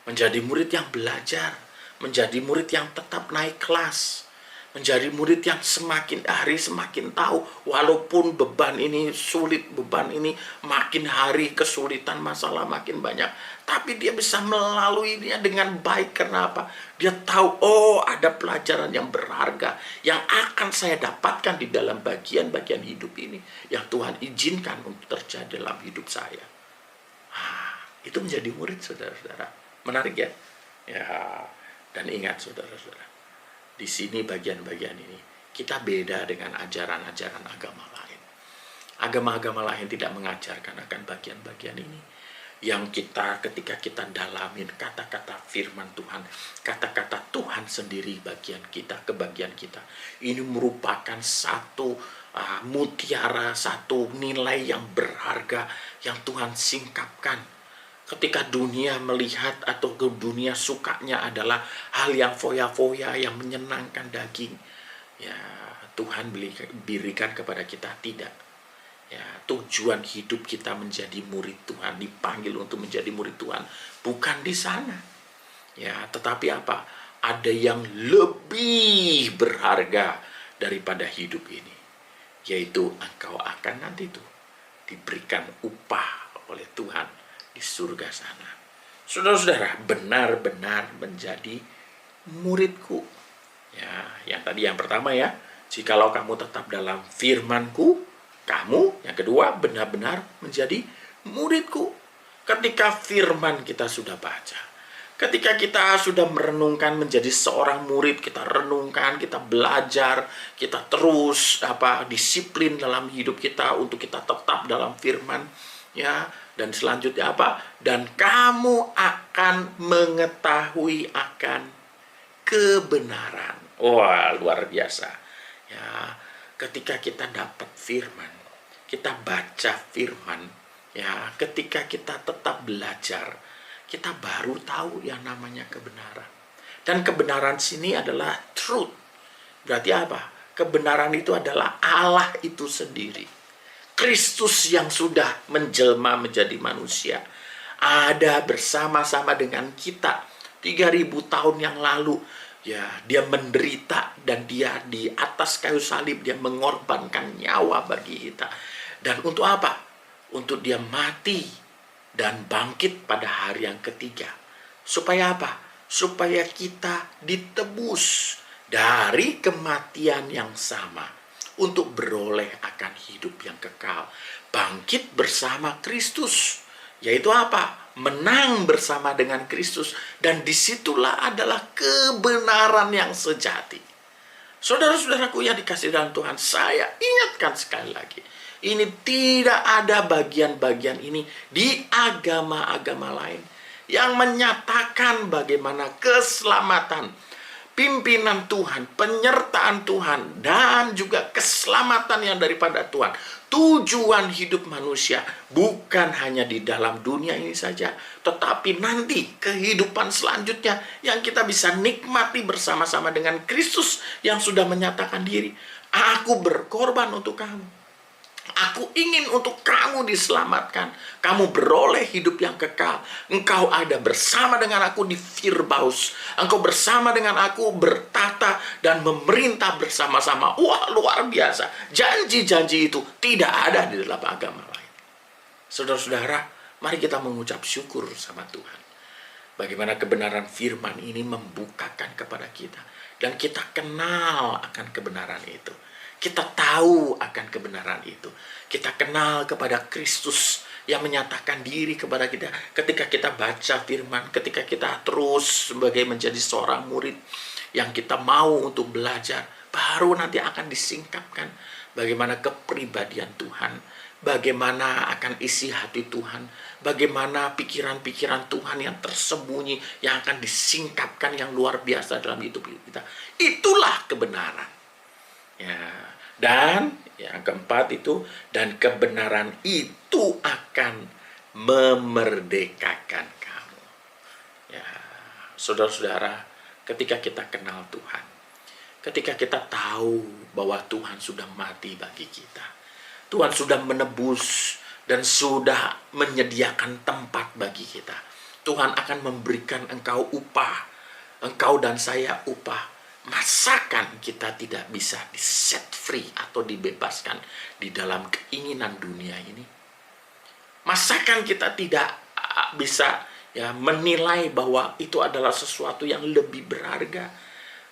Menjadi murid yang belajar. Menjadi murid yang tetap naik kelas. Menjadi murid yang semakin hari semakin tahu. Walaupun beban ini sulit, beban ini makin hari kesulitan, masalah makin banyak. Tapi dia bisa melaluinya dengan baik. Kenapa? Dia tahu, ada pelajaran yang berharga yang akan saya dapatkan di dalam bagian-bagian hidup ini. Yang Tuhan izinkan untuk terjadi dalam hidup saya. Itu menjadi murid, saudara-saudara. Menarik ya? Ya, dan ingat, saudara-saudara, di sini bagian-bagian ini kita beda dengan ajaran-ajaran agama lain. Agama-agama lain tidak mengajarkan akan bagian-bagian ini. Yang ketika kita dalamin kata-kata firman Tuhan, kata-kata Tuhan sendiri ke bagian kita. Ini merupakan satu mutiara, satu nilai yang berharga yang Tuhan singkapkan. Ketika dunia melihat atau dunia sukanya adalah hal yang foya-foya, yang menyenangkan daging, ya Tuhan berikan kepada kita tidak. Ya, tujuan hidup kita menjadi murid Tuhan, dipanggil untuk menjadi murid Tuhan, bukan di sana. Ya, tetapi apa? Ada yang lebih berharga daripada hidup ini, yaitu engkau akan nanti tuh diberikan upah oleh Tuhan di surga sana. Saudara-saudara, benar-benar menjadi muridku. Ya, yang pertama ya, jikalau kamu tetap dalam firman-Ku, kamu, yang kedua, benar-benar menjadi muridku. Ketika firman kita sudah baca, ketika kita sudah merenungkan menjadi seorang murid, kita renungkan, kita belajar, kita terus disiplin dalam hidup kita untuk kita tetap dalam firman, ya. Dan selanjutnya apa? Dan kamu akan mengetahui akan kebenaran. Wah, luar biasa. Ya, ketika kita dapat firman, kita baca firman, ya, ketika kita tetap belajar, kita baru tahu yang namanya kebenaran. Dan kebenaran sini adalah truth. Berarti apa? Kebenaran itu adalah Allah itu sendiri. Kristus yang sudah menjelma menjadi manusia ada bersama-sama dengan kita 3000 tahun yang lalu. Ya, dia menderita dan dia di atas kayu salib dia mengorbankan nyawa bagi kita. Dan untuk apa? Untuk dia mati dan bangkit pada hari yang ketiga. Supaya apa? Supaya kita ditebus dari kematian yang sama. untuk beroleh akan hidup yang kekal. Bangkit bersama Kristus, yaitu apa? Menang bersama dengan Kristus. Dan disitulah adalah kebenaran yang sejati. Saudara-saudaraku yang dikasihi dalam Tuhan, saya ingatkan sekali lagi, ini tidak ada bagian-bagian ini di agama-agama lain yang menyatakan bagaimana keselamatan, pimpinan Tuhan, penyertaan Tuhan, dan juga keselamatan yang daripada Tuhan. Tujuan hidup manusia bukan hanya di dalam dunia ini saja, tetapi nanti kehidupan selanjutnya yang kita bisa nikmati bersama-sama dengan Kristus yang sudah menyatakan diri. Aku berkorban untuk kamu. Aku ingin untuk kamu diselamatkan. Kamu beroleh hidup yang kekal. Engkau ada bersama dengan aku di Firdaus. Engkau bersama dengan aku bertata dan memerintah bersama-sama. Wah, luar biasa. Janji-janji itu tidak ada di dalam agama lain. Saudara-saudara, mari kita mengucap syukur sama Tuhan. Bagaimana kebenaran firman ini membukakan kepada kita. Dan kita kenal akan kebenaran itu. Kita tahu akan kebenaran itu. Kita kenal kepada Kristus yang menyatakan diri kepada kita. Ketika kita baca firman, ketika kita terus sebagai menjadi seorang murid yang kita mau untuk belajar, baru nanti akan disingkapkan bagaimana kepribadian Tuhan, bagaimana akan isi hati Tuhan, bagaimana pikiran-pikiran Tuhan yang tersembunyi, yang akan disingkapkan yang luar biasa dalam hidup kita. Itulah kebenaran. Ya, dan yang keempat itu, dan kebenaran itu akan memerdekakan kamu. Ya, saudara-saudara, ketika kita kenal Tuhan, ketika kita tahu bahwa Tuhan sudah mati bagi kita, Tuhan sudah menebus dan sudah menyediakan tempat bagi kita, Tuhan akan memberikan engkau upah, engkau dan saya upah. Masakan kita tidak bisa di-set free atau dibebaskan di dalam keinginan dunia ini? Masakan kita tidak bisa menilai bahwa itu adalah sesuatu yang lebih berharga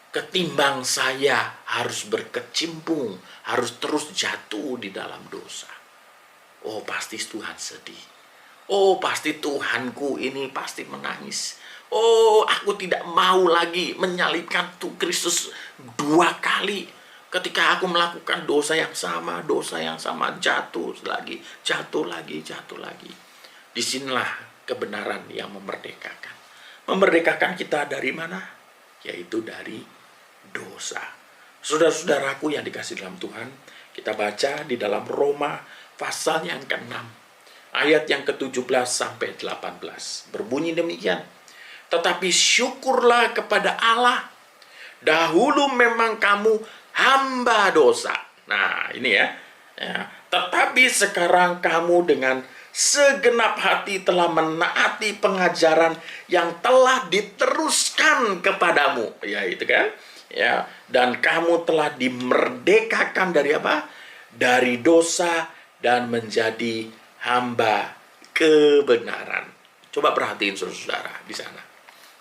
ketimbang saya harus berkecimpung, harus terus jatuh di dalam dosa? Oh, pasti Tuhan sedih. Oh, pasti Tuhanku ini pasti menangis. Oh, aku tidak mau lagi menyalibkan Kristus 2 kali. Ketika aku melakukan dosa yang sama, jatuh lagi. Disinilah kebenaran yang memerdekakan. Memerdekakan kita dari mana? Yaitu dari dosa. Saudara-saudaraku yang dikasihi dalam Tuhan, kita baca di dalam Roma pasal yang ke-6, ayat yang ke-17 sampai 18. Berbunyi demikian. Tetapi syukurlah kepada Allah, dahulu memang kamu hamba dosa. Nah, ini ya. Tetapi sekarang kamu dengan segenap hati telah menaati pengajaran yang telah diteruskan kepadamu. Ya, itu kan? Ya, dan kamu telah dimerdekakan dari apa? Dari dosa dan menjadi hamba kebenaran. Coba perhatiin saudara-saudara di sana.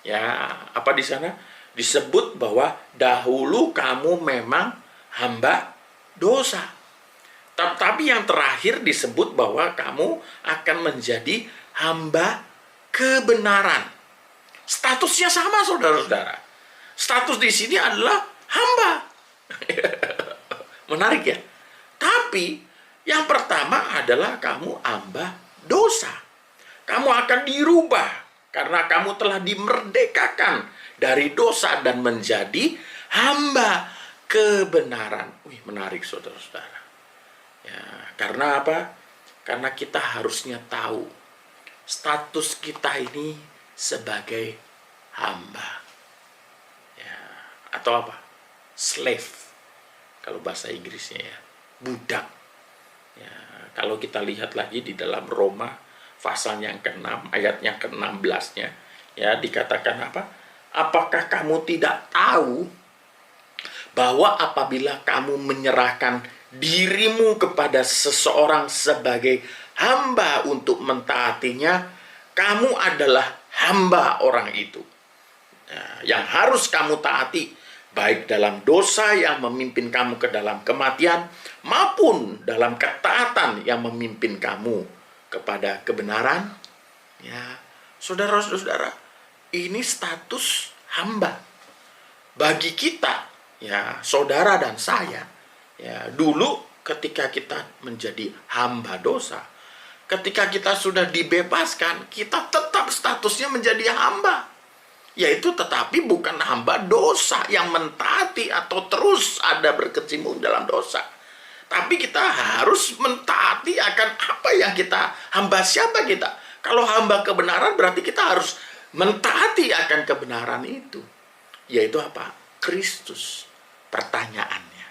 Ya, apa di sana? Disebut bahwa dahulu kamu memang hamba dosa. Tapi yang terakhir disebut bahwa kamu akan menjadi hamba kebenaran. Statusnya sama, saudara-saudara. Status di sini adalah hamba. Menarik ya? Tapi yang pertama adalah kamu hamba dosa. Kamu akan dirubah karena kamu telah dimerdekakan dari dosa dan menjadi hamba kebenaran. Wih, menarik saudara-saudara. Ya, karena apa? Karena kita harusnya tahu status kita ini sebagai hamba. Ya, atau apa? Slave. Kalau bahasa Inggrisnya ya, budak. Ya, kalau kita lihat lagi di dalam Roma pasal yang ke-6, ayat yang ke-16-nya, ya, dikatakan apa? Apakah kamu tidak tahu bahwa apabila kamu menyerahkan dirimu kepada seseorang sebagai hamba untuk mentaatinya, kamu adalah hamba orang itu. Nah, yang harus kamu taati baik dalam dosa yang memimpin kamu ke dalam kematian, maupun dalam ketaatan yang memimpin kamu kepada kebenaran. Ya, saudara-saudara, ini status hamba bagi kita, ya, saudara dan saya. Ya, dulu ketika kita menjadi hamba dosa, ketika kita sudah dibebaskan, kita tetap statusnya menjadi hamba. Yaitu tetapi bukan hamba dosa yang mentaati atau terus ada berkecimpung dalam dosa. Tapi kita harus mentaati akan apa yang kita, hamba siapa kita. Kalau hamba kebenaran berarti kita harus mentaati akan kebenaran itu. Yaitu apa? Kristus. Pertanyaannya,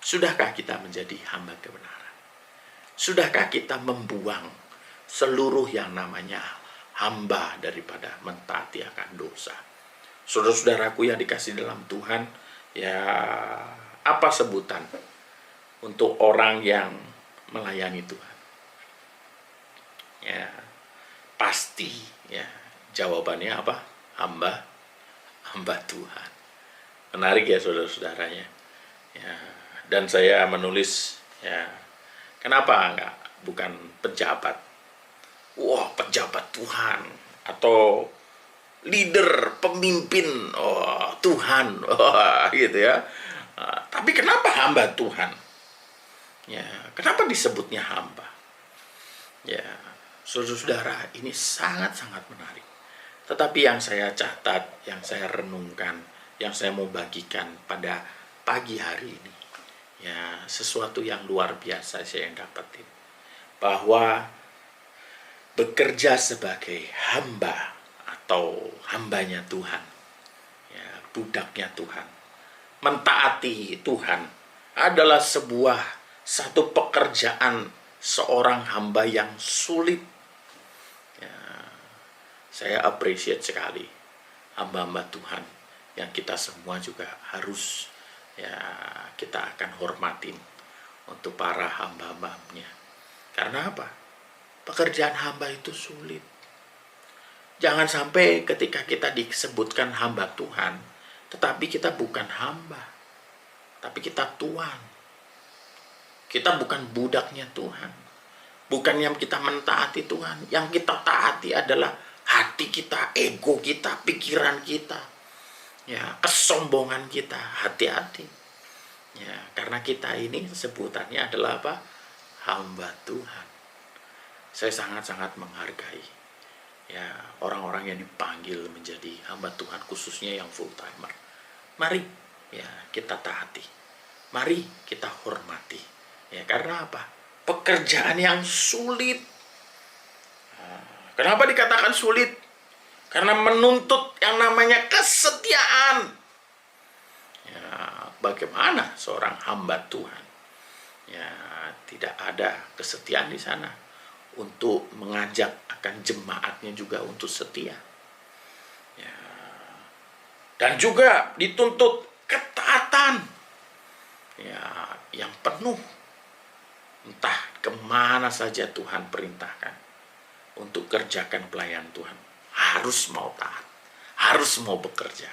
sudahkah kita menjadi hamba kebenaran? Sudahkah kita membuang seluruh yang namanya hamba daripada mentaati akan dosa? Saudara-saudaraku yang dikasih dalam Tuhan, ya, apa sebutan untuk orang yang melayani Tuhan? Ya, pasti, ya, jawabannya apa? Hamba Tuhan. Menarik ya saudara-saudaranya. Ya, dan saya menulis, ya, kenapa bukan pejabat? Wah, pejabat Tuhan atau leader, pemimpin, Tuhan, gitu ya. Tapi kenapa hamba Tuhan? Ya, kenapa disebutnya hamba? Ya, saudara-saudara, ini sangat-sangat menarik. Tetapi yang saya catat, yang saya renungkan, yang saya mau bagikan pada pagi hari ini, ya, sesuatu yang luar biasa saya dapetin, bahwa bekerja sebagai hamba atau hambanya Tuhan, ya, budaknya Tuhan, mentaati Tuhan adalah satu pekerjaan seorang hamba yang sulit. Ya, saya appreciate sekali hamba-hamba Tuhan yang kita semua juga harus, ya, kita akan hormatin untuk para hamba-hambanya. Karena apa? Pekerjaan hamba itu sulit. Jangan sampai ketika kita disebutkan hamba Tuhan, tetapi kita bukan hamba, tapi kita tuan. Kita bukan budaknya Tuhan. Bukan yang kita mentaati Tuhan. Yang kita taati adalah hati kita, ego kita, pikiran kita, ya, kesombongan kita. Hati-hati. Ya, karena kita ini sebutannya adalah apa? Hamba Tuhan. Saya sangat-sangat menghargai, ya, orang-orang yang dipanggil menjadi hamba Tuhan, khususnya yang full timer. Mari, ya, kita taati. Mari kita hormati. Ya, karena apa? Pekerjaan yang sulit. Kenapa dikatakan sulit? Karena menuntut yang namanya kesetiaan. Ya, bagaimana seorang hamba Tuhan, ya, tidak ada kesetiaan di sana untuk mengajak akan jemaatnya juga untuk setia, ya. Dan juga dituntut ketaatan, ya, yang penuh. Entah kemana saja Tuhan perintahkan untuk kerjakan pelayanan Tuhan, harus mau taat, harus mau bekerja,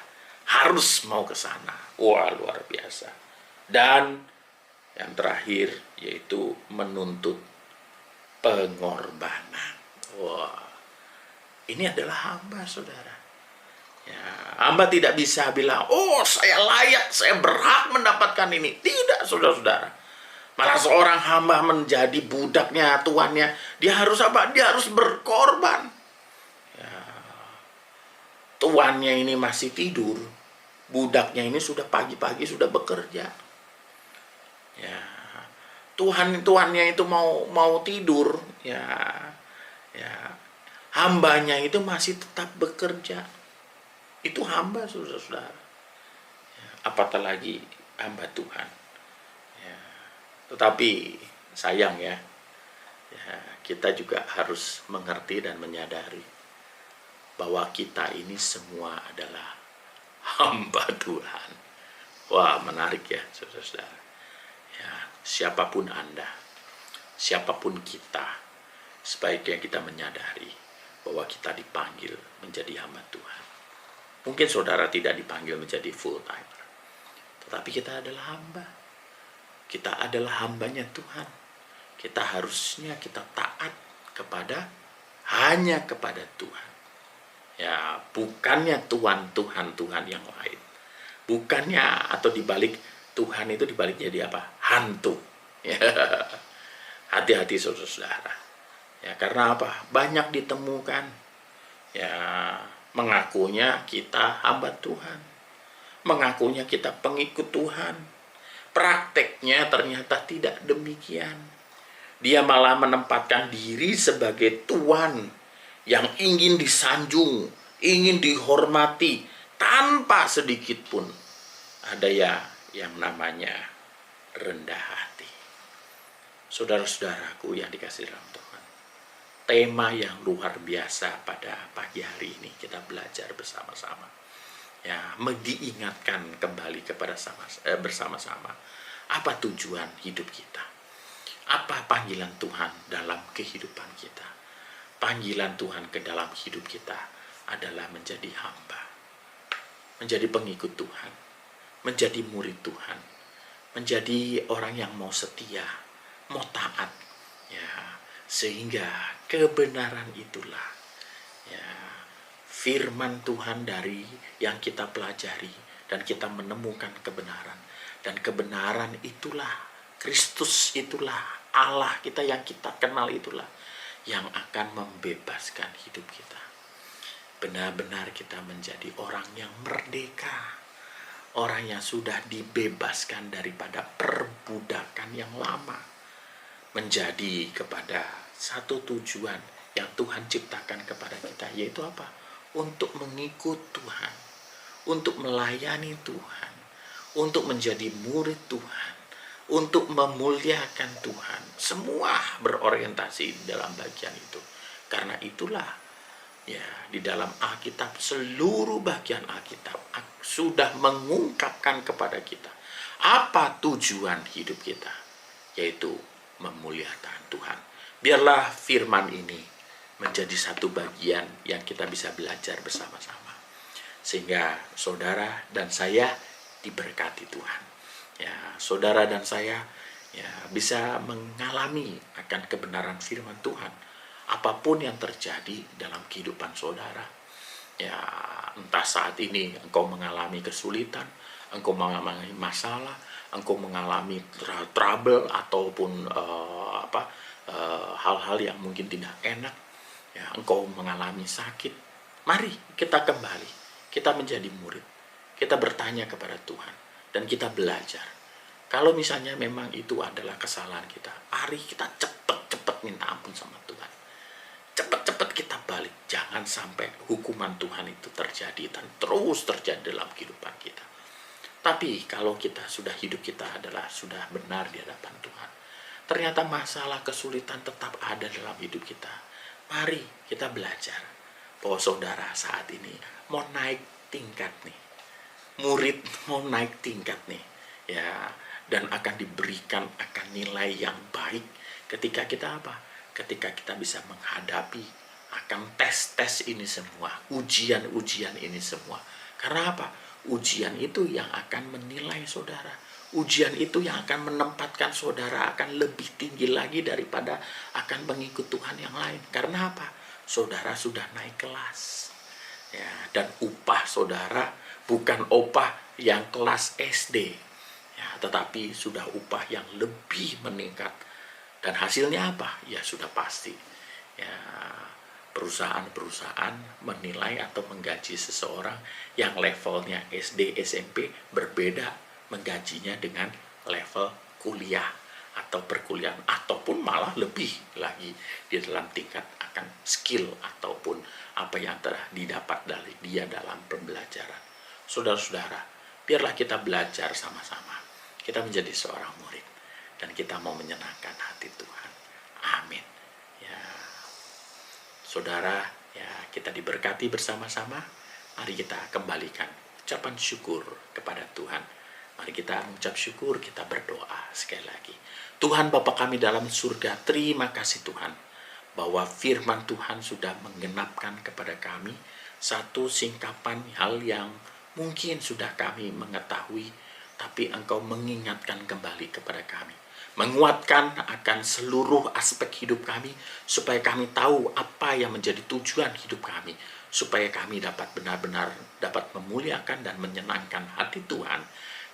harus mau ke sana. Wah, luar biasa. Dan yang terakhir yaitu menuntut pengorbanan. Wah, ini adalah hamba, saudara. Ya, hamba tidak bisa bilang, oh, saya layak, saya berhak mendapatkan ini. Tidak, saudara-saudara. Malah seorang hamba menjadi budaknya tuannya, dia harus apa? Dia harus berkorban. Ya, tuannya ini masih tidur, budaknya ini sudah pagi-pagi sudah bekerja. Ya, tuannya itu mau tidur, ya, hambanya itu masih tetap bekerja. Itu hamba, saudara-saudara. Ya, apatah lagi hamba Tuhan. Ya, tetapi sayang, ya, kita juga harus mengerti dan menyadari bahwa kita ini semua adalah hamba Tuhan. Wah, menarik ya, saudara-saudara. Ya, siapapun Anda, siapapun kita, sebaiknya kita menyadari bahwa kita dipanggil menjadi hamba Tuhan. Mungkin saudara tidak dipanggil menjadi full timer, tetapi kita adalah hamba. Kita adalah hambanya Tuhan. Kita harusnya kita taat hanya kepada Tuhan. Ya, bukannya Tuhan yang lain. Bukannya atau dibalik Tuhan itu dibalik jadi apa? Hantu. Ya. Hati-hati saudara-saudara. Ya, karena apa? Banyak ditemukan ya mengakunya kita hamba Tuhan. Mengakunya kita pengikut Tuhan. Prakteknya ternyata tidak demikian. Dia malah menempatkan diri sebagai Tuhan yang ingin disanjung, ingin dihormati tanpa sedikit pun ada yang namanya rendah hati. Saudara-saudaraku yang dikasihi dalam Tuhan, tema yang luar biasa pada pagi hari ini kita belajar bersama-sama. Ya, diingatkan kembali kepada bersama-sama apa tujuan hidup kita. Apa panggilan Tuhan dalam kehidupan kita? Panggilan Tuhan ke dalam hidup kita adalah menjadi hamba, menjadi pengikut Tuhan, menjadi murid Tuhan, menjadi orang yang mau setia, mau taat, ya, sehingga kebenaran itulah, ya, firman Tuhan dari yang kita pelajari dan kita menemukan kebenaran, dan kebenaran itulah Kristus, itulah Allah kita yang kita kenal, itulah yang akan membebaskan hidup kita. Benar-benar kita menjadi orang yang merdeka, orang yang sudah dibebaskan daripada perbudakan yang lama, menjadi kepada satu tujuan yang Tuhan ciptakan kepada kita, yaitu apa? Untuk mengikut Tuhan, untuk melayani Tuhan, untuk menjadi murid Tuhan, untuk memuliakan Tuhan. Semua berorientasi dalam bagian itu. Karena itulah, ya, di dalam Alkitab, seluruh bagian Alkitab sudah mengungkapkan kepada kita apa tujuan hidup kita, yaitu memuliakan Tuhan. Biarlah firman ini menjadi satu bagian yang kita bisa belajar bersama-sama, sehingga saudara dan saya diberkati Tuhan. Ya, saudara dan saya ya bisa mengalami akan kebenaran firman Tuhan apapun yang terjadi dalam kehidupan saudara. Ya, entah saat ini engkau mengalami kesulitan, engkau mengalami masalah, engkau mengalami trouble ataupun hal-hal yang mungkin tidak enak, ya, engkau mengalami sakit. Mari kita kembali, kita menjadi murid, kita bertanya kepada Tuhan, dan kita belajar. Kalau misalnya memang itu adalah kesalahan kita, mari kita cepat-cepat minta ampun sama Tuhan. Cepat-cepat kita balik. Jangan sampai hukuman Tuhan itu terjadi dan terus terjadi dalam kehidupan kita. Tapi kalau hidup kita adalah sudah benar di hadapan Tuhan, ternyata masalah kesulitan tetap ada dalam hidup kita. Mari kita belajar bahwa saudara saat ini mau naik tingkat nih. Murid mau naik tingkat nih, ya, dan akan diberikan akan nilai yang baik ketika kita apa? Ketika kita bisa menghadapi akan tes-tes ini semua, ujian-ujian ini semua. Karena apa? Ujian itu yang akan menilai saudara. Ujian itu yang akan menempatkan saudara akan lebih tinggi lagi daripada akan mengikut Tuhan yang lain. Karena apa? Saudara sudah naik kelas. Ya, dan upah saudara bukan upah yang kelas SD, ya, tetapi sudah upah yang lebih meningkat. Dan hasilnya apa? Ya sudah pasti. Ya, perusahaan-perusahaan menilai atau menggaji seseorang yang levelnya SD, SMP berbeda menggajinya dengan level kuliah atau perkuliahan, ataupun malah lebih lagi di dalam tingkat akan skill ataupun apa yang telah didapat dari dia dalam pembelajaran. Saudara-saudara, biarlah kita belajar sama-sama. Kita menjadi seorang murid dan kita mau menyenangkan hati Tuhan. Amin. Ya, saudara, ya, kita diberkati bersama-sama. Mari kita kembalikan ucapan syukur kepada Tuhan. Mari kita mengucap syukur, kita berdoa sekali lagi. Tuhan Bapa kami dalam surga, terima kasih Tuhan bahwa firman Tuhan sudah menggenapkan kepada kami satu singkapan hal yang mungkin sudah kami mengetahui, tapi Engkau mengingatkan kembali kepada kami. Menguatkan akan seluruh aspek hidup kami, supaya kami tahu apa yang menjadi tujuan hidup kami, supaya kami dapat benar-benar dapat memuliakan dan menyenangkan hati Tuhan,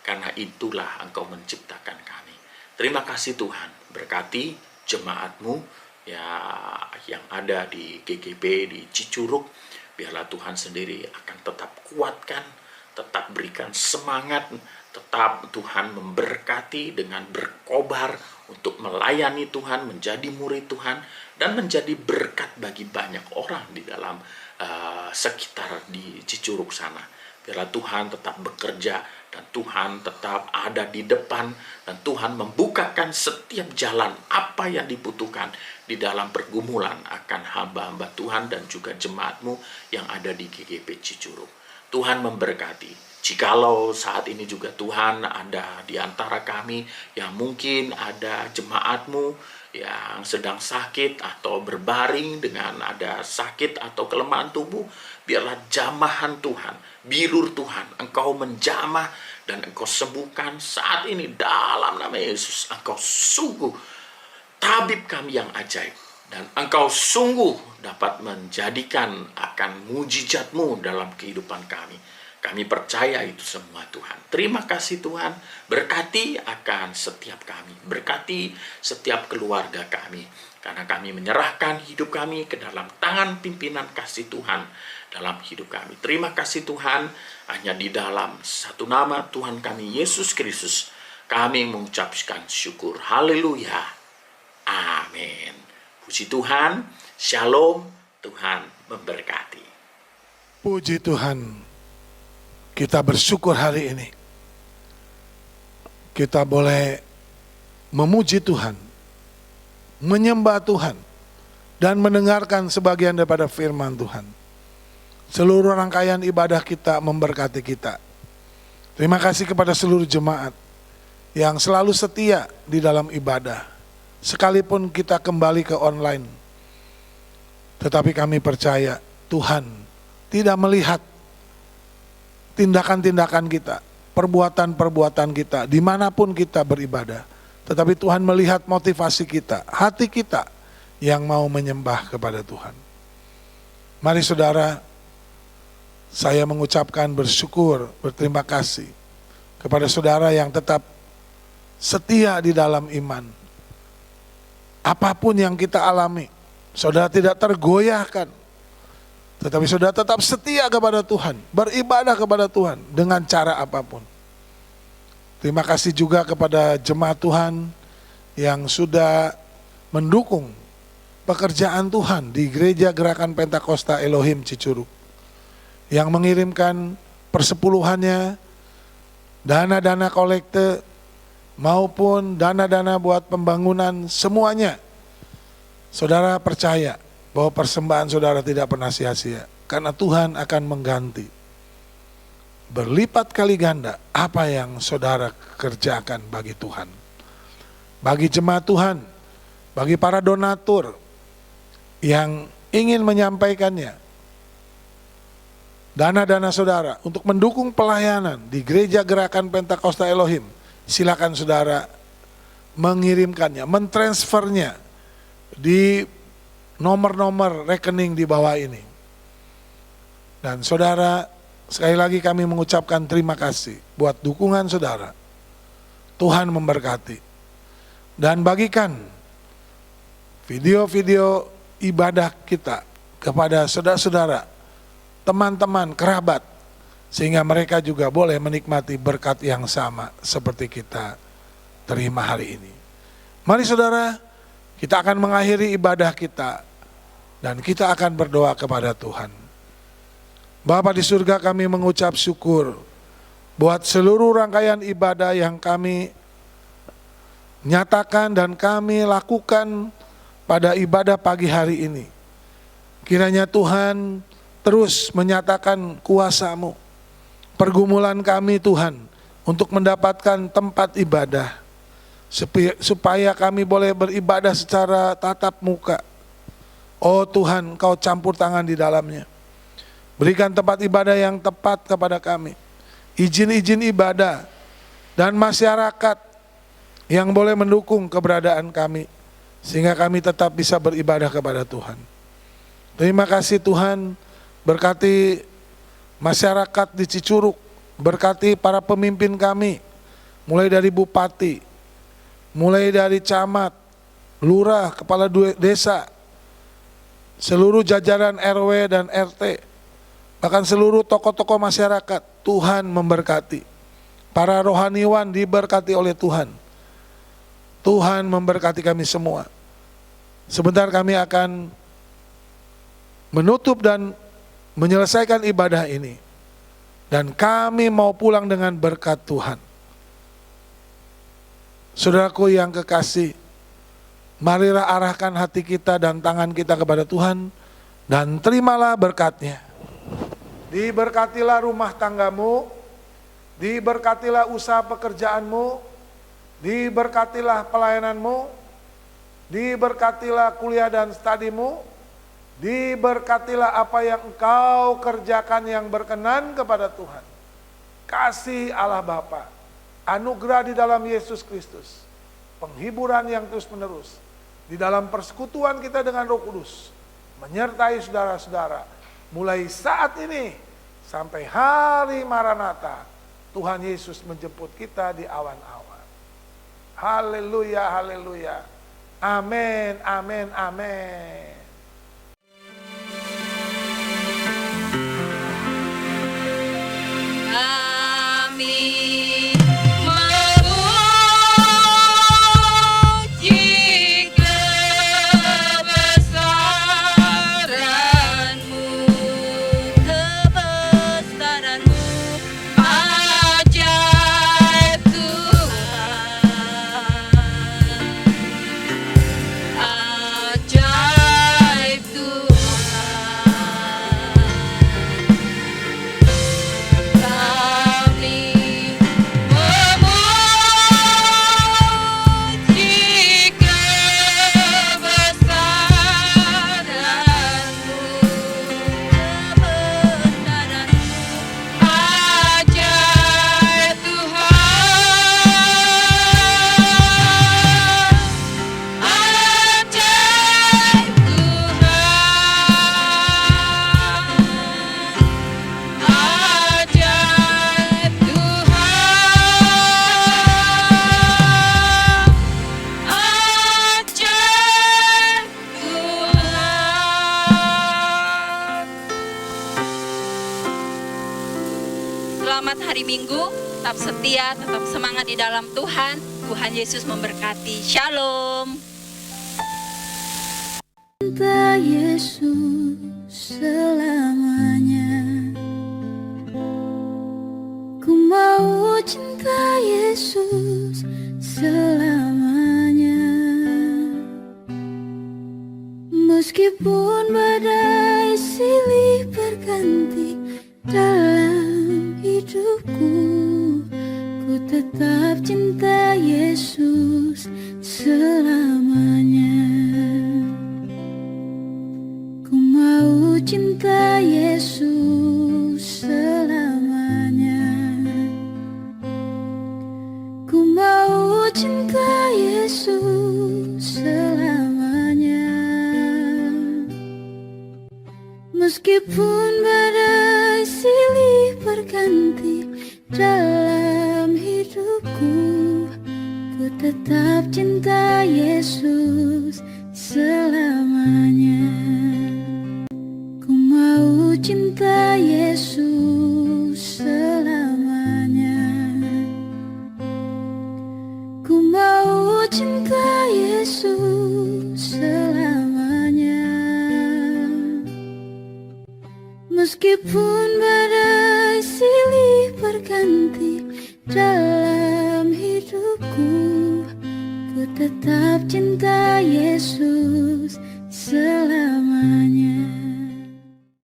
karena itulah Engkau menciptakan kami. Terima kasih Tuhan, berkati jemaat-Mu ya yang ada di GGB di Cicurug. Biarlah Tuhan sendiri akan tetap kuatkan, tetap berikan semangat, tetap Tuhan memberkati dengan berkobar untuk melayani Tuhan, menjadi murid Tuhan, dan menjadi berkat bagi banyak orang di dalam sekitar di Cicurug sana. Biarlah Tuhan tetap bekerja, dan Tuhan tetap ada di depan, dan Tuhan membukakan setiap jalan apa yang dibutuhkan di dalam pergumulan akan hamba-hamba Tuhan dan juga jemaat-Mu yang ada di GGB Cicurug. Tuhan memberkati. Jikalau saat ini juga Tuhan ada di antara kami yang mungkin ada jemaat-Mu yang sedang sakit atau berbaring dengan ada sakit atau kelemahan tubuh, biarlah jamahan Tuhan, bilur Tuhan, Engkau menjamah dan Engkau sembuhkan saat ini dalam nama Yesus. Engkau sungguh tabib kami yang ajaib, dan Engkau sungguh dapat menjadikan akan mujizat-Mu dalam kehidupan kami. Kami percaya itu semua Tuhan. Terima kasih Tuhan, berkati akan setiap kami, berkati setiap keluarga kami, karena kami menyerahkan hidup kami ke dalam tangan pimpinan kasih Tuhan dalam hidup kami. Terima kasih Tuhan, hanya di dalam satu nama Tuhan kami Yesus Kristus kami mengucapkan syukur. Haleluya. Amin. Puji Tuhan. Shalom. Tuhan memberkati. Puji Tuhan. Kita bersyukur hari ini. Kita boleh memuji Tuhan, menyembah Tuhan, dan mendengarkan sebagian daripada firman Tuhan. Seluruh rangkaian ibadah kita memberkati kita. Terima kasih kepada seluruh jemaat yang selalu setia di dalam ibadah. Sekalipun kita kembali ke online, tetapi kami percaya Tuhan tidak melihat tindakan-tindakan kita, perbuatan-perbuatan kita, dimanapun kita beribadah. Tetapi Tuhan melihat motivasi kita, hati kita yang mau menyembah kepada Tuhan. Mari saudara, saya mengucapkan bersyukur, berterima kasih kepada saudara yang tetap setia di dalam iman. Apapun yang kita alami, saudara tidak tergoyahkan, tetapi saudara tetap setia kepada Tuhan, beribadah kepada Tuhan dengan cara apapun. Terima kasih juga kepada jemaat Tuhan yang sudah mendukung pekerjaan Tuhan di Gereja Gerakan Pentakosta Elohim Cicurug, yang mengirimkan persepuluhannya, dana-dana kolekte, maupun dana-dana buat pembangunan, semuanya. Saudara percaya bahwa persembahan saudara tidak pernah sia-sia, karena Tuhan akan mengganti berlipat kali ganda apa yang saudara kerjakan bagi Tuhan. Bagi jemaat Tuhan, bagi para donatur yang ingin menyampaikannya, dana-dana saudara untuk mendukung pelayanan di Gereja Gerakan Pentakosta Elohim, silakan saudara mengirimkannya, mentransfernya di nomor-nomor rekening di bawah ini. Dan saudara, sekali lagi kami mengucapkan terima kasih buat dukungan saudara. Tuhan memberkati. Dan bagikan video-video ibadah kita kepada saudara-saudara, teman-teman, kerabat, sehingga mereka juga boleh menikmati berkat yang sama seperti kita terima hari ini. Mari saudara, kita akan mengakhiri ibadah kita dan kita akan berdoa kepada Tuhan. Bapa di surga, kami mengucap syukur buat seluruh rangkaian ibadah yang kami nyatakan dan kami lakukan pada ibadah pagi hari ini. Kiranya Tuhan terus menyatakan kuasa-Mu, pergumulan kami Tuhan untuk mendapatkan tempat ibadah, supaya kami boleh beribadah secara tatap muka. Oh Tuhan, Kau campur tangan di dalamnya. Berikan tempat ibadah yang tepat kepada kami. Izin-izin ibadah dan masyarakat yang boleh mendukung keberadaan kami, sehingga kami tetap bisa beribadah kepada Tuhan. Terima kasih Tuhan, berkati masyarakat di Cicurug, berkati para pemimpin kami, mulai dari bupati, mulai dari camat, lurah, kepala desa, seluruh jajaran RW dan RT, bahkan seluruh tokoh-tokoh masyarakat. Tuhan memberkati. Para rohaniwan diberkati oleh Tuhan. Tuhan memberkati kami semua. Sebentar kami akan menutup dan menyelesaikan ibadah ini. Dan kami mau pulang dengan berkat Tuhan. Saudaraku yang kekasih, marilah arahkan hati kita dan tangan kita kepada Tuhan dan terimalah berkat-Nya. Diberkatilah rumah tanggamu, diberkatilah usaha pekerjaanmu, diberkatilah pelayananmu, diberkatilah kuliah dan studimu, diberkatilah apa yang engkau kerjakan yang berkenan kepada Tuhan. Kasih Allah Bapa, anugerah di dalam Yesus Kristus, penghiburan yang terus menerus di dalam persekutuan kita dengan Roh Kudus menyertai saudara-saudara mulai saat ini sampai hari Maranatha. Tuhan Yesus menjemput kita di awan-awan. Haleluya, haleluya. Amin, amin, amin. Amin. Selamat hari Minggu, tetap setia, tetap semangat di dalam Tuhan. Tuhan Yesus memberkati. Shalom. Cinta Yesus selamanya. Ku mau cinta Yesus selamanya. Meskipun badai silih berganti dalam hidupku, ku tetap cinta Yesus selamanya. Ku mau cinta Yesus selamanya. Ku mau cinta Yesus selamanya. Meskipun badai silih berganti dalam hidupku, ku tetap cinta Yesus selamanya. Ku mau cinta Yesus selamanya. Ku mau cinta Yesus selamanya. Meskipun badai silih berganti dalam hidupku, ku tetap cinta Yesus